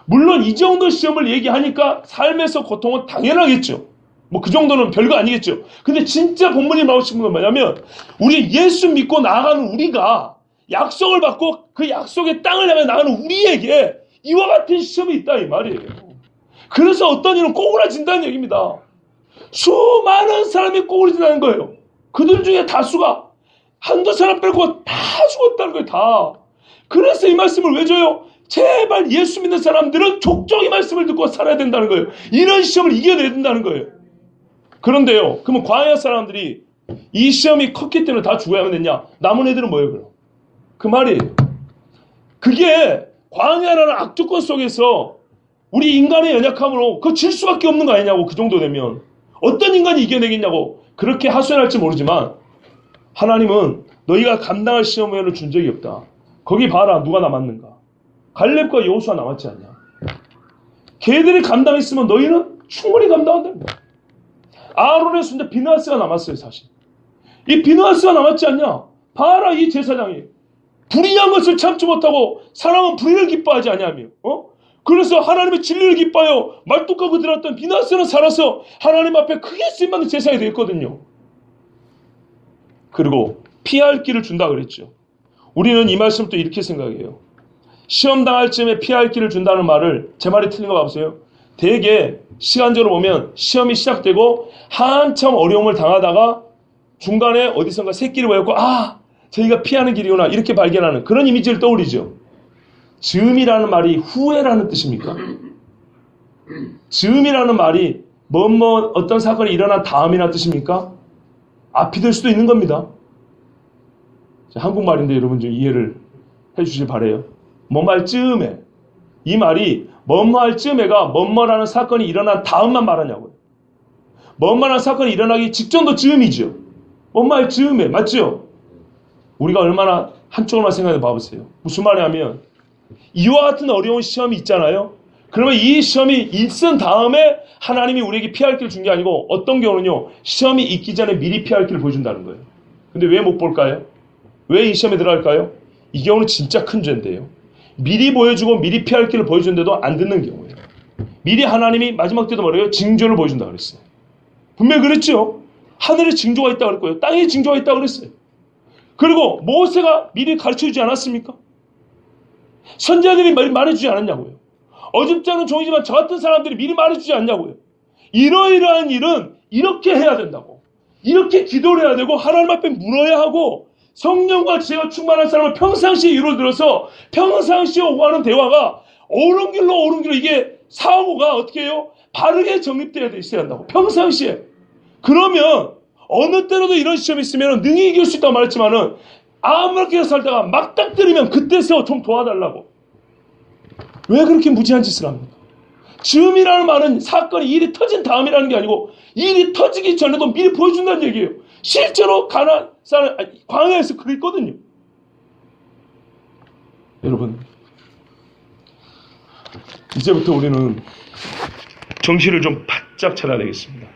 물론 이 정도 시험을 얘기하니까 삶에서 고통은 당연하겠죠. 뭐 그 정도는 별거 아니겠죠. 근데 진짜 본문이 나오신 건 뭐냐면 우리 예수 믿고 나아가는 우리가 약속을 받고 그 약속의 땅을 향해 나가는 우리에게 이와 같은 시험이 있다 이 말이에요. 그래서 어떤 일은 꼬꾸라진다는 얘기입니다. 수많은 사람이 꼬꾸라진다는 거예요. 그들 중에 다수가 한두 사람 빼고 다 죽었다는 거예요. 다. 그래서 이 말씀을 왜 줘요? 제발 예수 믿는 사람들은 족족 이 말씀을 듣고 살아야 된다는 거예요. 이런 시험을 이겨내야 된다는 거예요. 그런데요. 그러면 광야 사람들이 이 시험이 컸기 때문에 다 죽어야만 됐냐? 남은 애들은 뭐예요? 그럼? 그 말이에요. 그게 광야라는 악조건 속에서 우리 인간의 연약함으로 그거 질 수밖에 없는 거 아니냐고. 그 정도 되면 어떤 인간이 이겨내겠냐고 그렇게 하소연할지 모르지만 하나님은 너희가 감당할 시험을 준 적이 없다. 거기 봐라 누가 남았는가. 갈렙과 여호수아 남았지 않냐. 걔들이 감당했으면 너희는 충분히 감당한다는 거야. 아론의 손자 비느하스가 남았어요. 사실 이 비느하스가 남았지 않냐. 봐라 이 제사장이 불의한 것을 참지 못하고 사람은 불의를 기뻐하지 않냐며. 그래서 하나님의 진리를 기뻐하여 말뚝하고 들었던 비느하스는 살아서 하나님 앞에 크게 쓰임받는 제사장이 되었거든요. 그리고 피할 길을 준다 그랬죠. 우리는 이 말씀을 또 이렇게 생각해요. 시험 당할 쯤에 피할 길을 준다는 말을 제 말이 틀린 거 봐보세요. 대개 시간적으로 보면 시험이 시작되고 한참 어려움을 당하다가 중간에 어디선가 새끼를 보였고 저희가 피하는 길이구나 이렇게 발견하는 그런 이미지를 떠올리죠. 즈음이라는 말이 후회라는 뜻입니까? 즈음이라는 말이 어떤 사건이 일어난 다음이라는 뜻입니까? 앞이 될 수도 있는 겁니다. 한국말인데 여러분 좀 이해를 해주시길 바라요. 뭐할 즈음에 이 말이 뭐할 즈음에가 뭐라는 사건이 일어난 다음만 말하냐고요. 뭐라는 사건이 일어나기 직전도 즈음이죠. 뭐할 즈음에 맞죠? 우리가 얼마나 한쪽으로만 생각해 봐보세요. 무슨 말이냐면 이와 같은 어려운 시험이 있잖아요. 그러면 이 시험이 있은 다음에 하나님이 우리에게 피할 길을 준 게 아니고 어떤 경우는요. 시험이 있기 전에 미리 피할 길을 보여준다는 거예요. 근데 왜 못 볼까요? 왜 이 시험에 들어갈까요? 이 경우는 진짜 큰 죄인데요. 미리 보여주고 미리 피할 길을 보여주는데도 안 듣는 경우예요. 미리 하나님이 마지막 때도 뭐래요? 징조를 보여준다 그랬어요. 분명히 그랬죠. 하늘에 징조가 있다고 그랬고요. 땅에 징조가 있다고 그랬어요. 그리고 모세가 미리 가르쳐주지 않았습니까? 선지자들이 말해주지 않았냐고요. 어줍잖은 종이지만 저 같은 사람들이 미리 말해주지 않냐고요. 이러이러한 일은 이렇게 해야 된다고. 이렇게 기도를 해야 되고 하나님 앞에 물어야 하고 성령과 지혜가 충만한 사람을 평상시에 예를 들어서 평상시에 오가는 대화가 옳은 길로 이게 사고가 어떻게 해요? 바르게 정립되어야 있어야 한다고. 평상시에. 그러면 어느 때로도 이런 시험이 있으면 능히 이길 수 있다고 말했지만은 아무렇게 살다가 막딱 때리면 그때 세워 좀 도와달라고. 왜 그렇게 무지한 짓을 합니까? 즈음이라는 말은 사건이 일이 터진 다음이라는 게 아니고 일이 터지기 전에도 미리 보여준다는 얘기예요. 실제로 광야에서 그랬거든요. 여러분, 이제부터 우리는 정신을 좀 바짝 차려야 되겠습니다.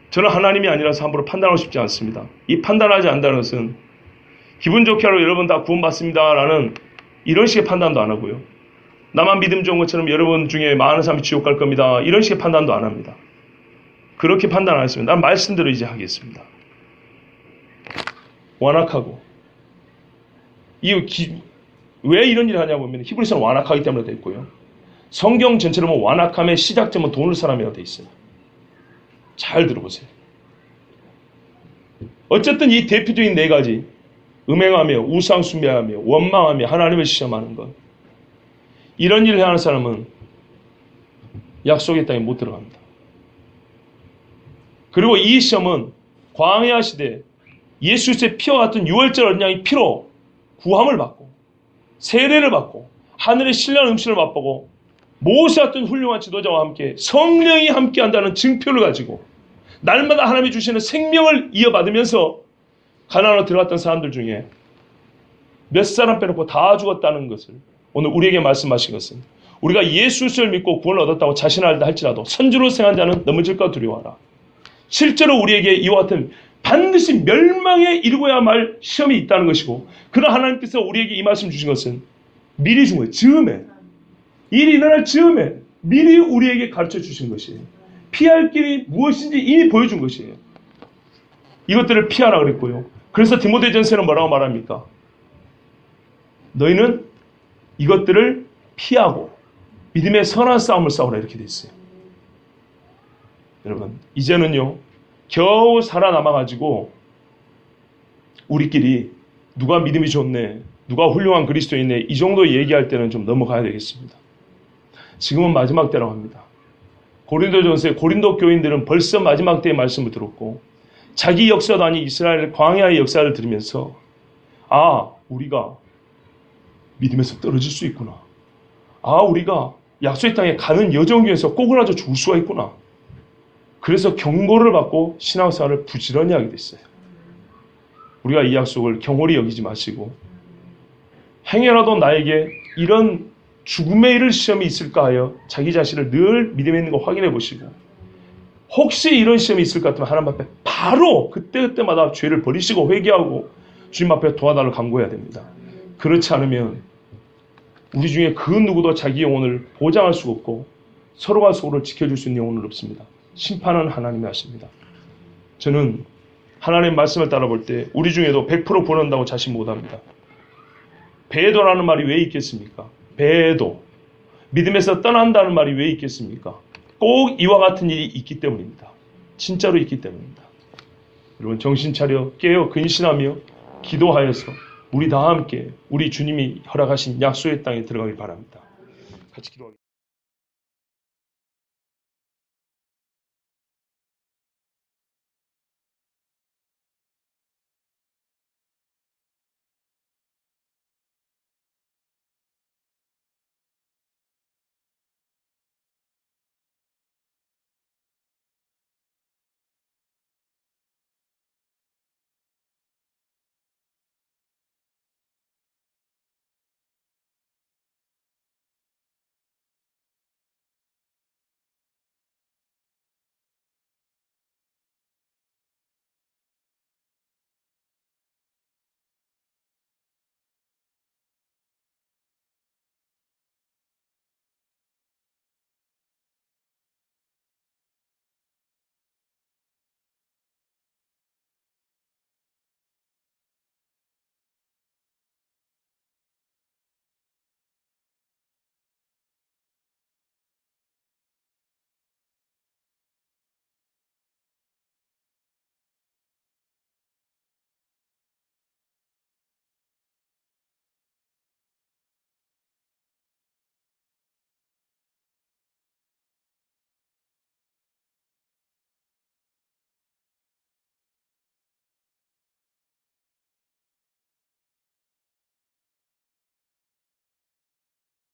저는 하나님이 아니라서 함부로 판단하고 싶지 않습니다. 이 판단하지 않는다는 것은 기분 좋게 하러 여러분 다 구원받습니다 라는 이런 식의 판단도 안 하고요. 나만 믿음 좋은 것처럼 여러분 중에 많은 사람이 지옥 갈 겁니다. 이런 식의 판단도 안 합니다. 그렇게 판단 안 했습니다. 난 말씀대로 이제 하겠습니다. 완악하고 왜 이런 일을 하냐고 하면 히브리서는 완악하기 때문에 되어 있고요. 성경 전체로 보면 완악함의 시작점은 도울 사람이라고 되어 있어요. 잘 들어보세요. 어쨌든 이 대표적인 네 가지, 음행하며 우상 숭배하며 원망하며 하나님을 시험하는 것, 이런 일을 하는 사람은 약속의 땅에 못 들어갑니다. 그리고 이 시험은 광야 시대 예수 그리스도의 피와 같은 유월절 어린 양의 피로 구함을 받고 세례를 받고 하늘의 신령한 음식을 맛보고 모세 같은 훌륭한 지도자와 함께 성령이 함께한다는 증표를 가지고 날마다 하나님이 주시는 생명을 이어받으면서 가나안으로 들어갔던 사람들 중에 몇 사람 빼놓고 다 죽었다는 것을 오늘 우리에게 말씀하신 것은 우리가 예수 그리스도를 믿고 구원을 얻었다고 자신을 할지라도 선주로 생한 자는 넘어질까 두려워하라. 실제로 우리에게 이와 같은 반드시 멸망에 이르고야 말 시험이 있다는 것이고 그러나 하나님께서 우리에게 이 말씀 주신 것은 미리 준 거예요. 즈음에. 일이 일어날 즈음에 미리 우리에게 가르쳐 주신 것이에요. 피할 길이 무엇인지 이미 보여준 것이에요. 이것들을 피하라 그랬고요. 그래서 디모데전서는 뭐라고 말합니까? 너희는 이것들을 피하고 믿음의 선한 싸움을 싸우라 이렇게 돼 있어요. 여러분 이제는요 겨우 살아남아가지고 우리끼리 누가 믿음이 좋네 누가 훌륭한 그리스도인네 이 정도 얘기할 때는 좀 넘어가야 되겠습니다. 지금은 마지막 때라고 합니다. 고린도전서의 고린도 교인들은 벌써 마지막 때의 말씀을 들었고 자기 역사도 아닌 이스라엘 광야의 역사를 들으면서 아 우리가 믿음에서 떨어질 수 있구나. 아 우리가 약속의 땅에 가는 여정 중에서 꼬그라져 죽을 수가 있구나. 그래서 경고를 받고 신앙생활을 부지런히 하게 됐어요. 우리가 이 약속을 경홀히 여기지 마시고 행여라도 나에게 이런 죽음에 이를 시험이 있을까 하여 자기 자신을 늘 믿음에 있는 거 확인해 보시고 혹시 이런 시험이 있을 것 같으면 하나님 앞에 바로 그때그때마다 죄를 버리시고 회개하고 주님 앞에 도와달라고 간구해야 됩니다. 그렇지 않으면 우리 중에 그 누구도 자기 영혼을 보장할 수가 없고 서로가 서로를 지켜줄 수 있는 영혼은 없습니다. 심판은 하나님이 하십니다. 저는 하나님의 말씀을 따라볼 때 우리 중에도 100% 구원한다고 자신 못합니다. 배도라는 말이 왜 있겠습니까? 배도. 믿음에서 떠난다는 말이 왜 있겠습니까? 꼭 이와 같은 일이 있기 때문입니다. 진짜로 있기 때문입니다. 여러분 정신 차려 깨어 근신하며 기도하여서 우리 다 함께 우리 주님이 허락하신 약속의 땅에 들어가길 바랍니다. 같이 기도하겠습니다.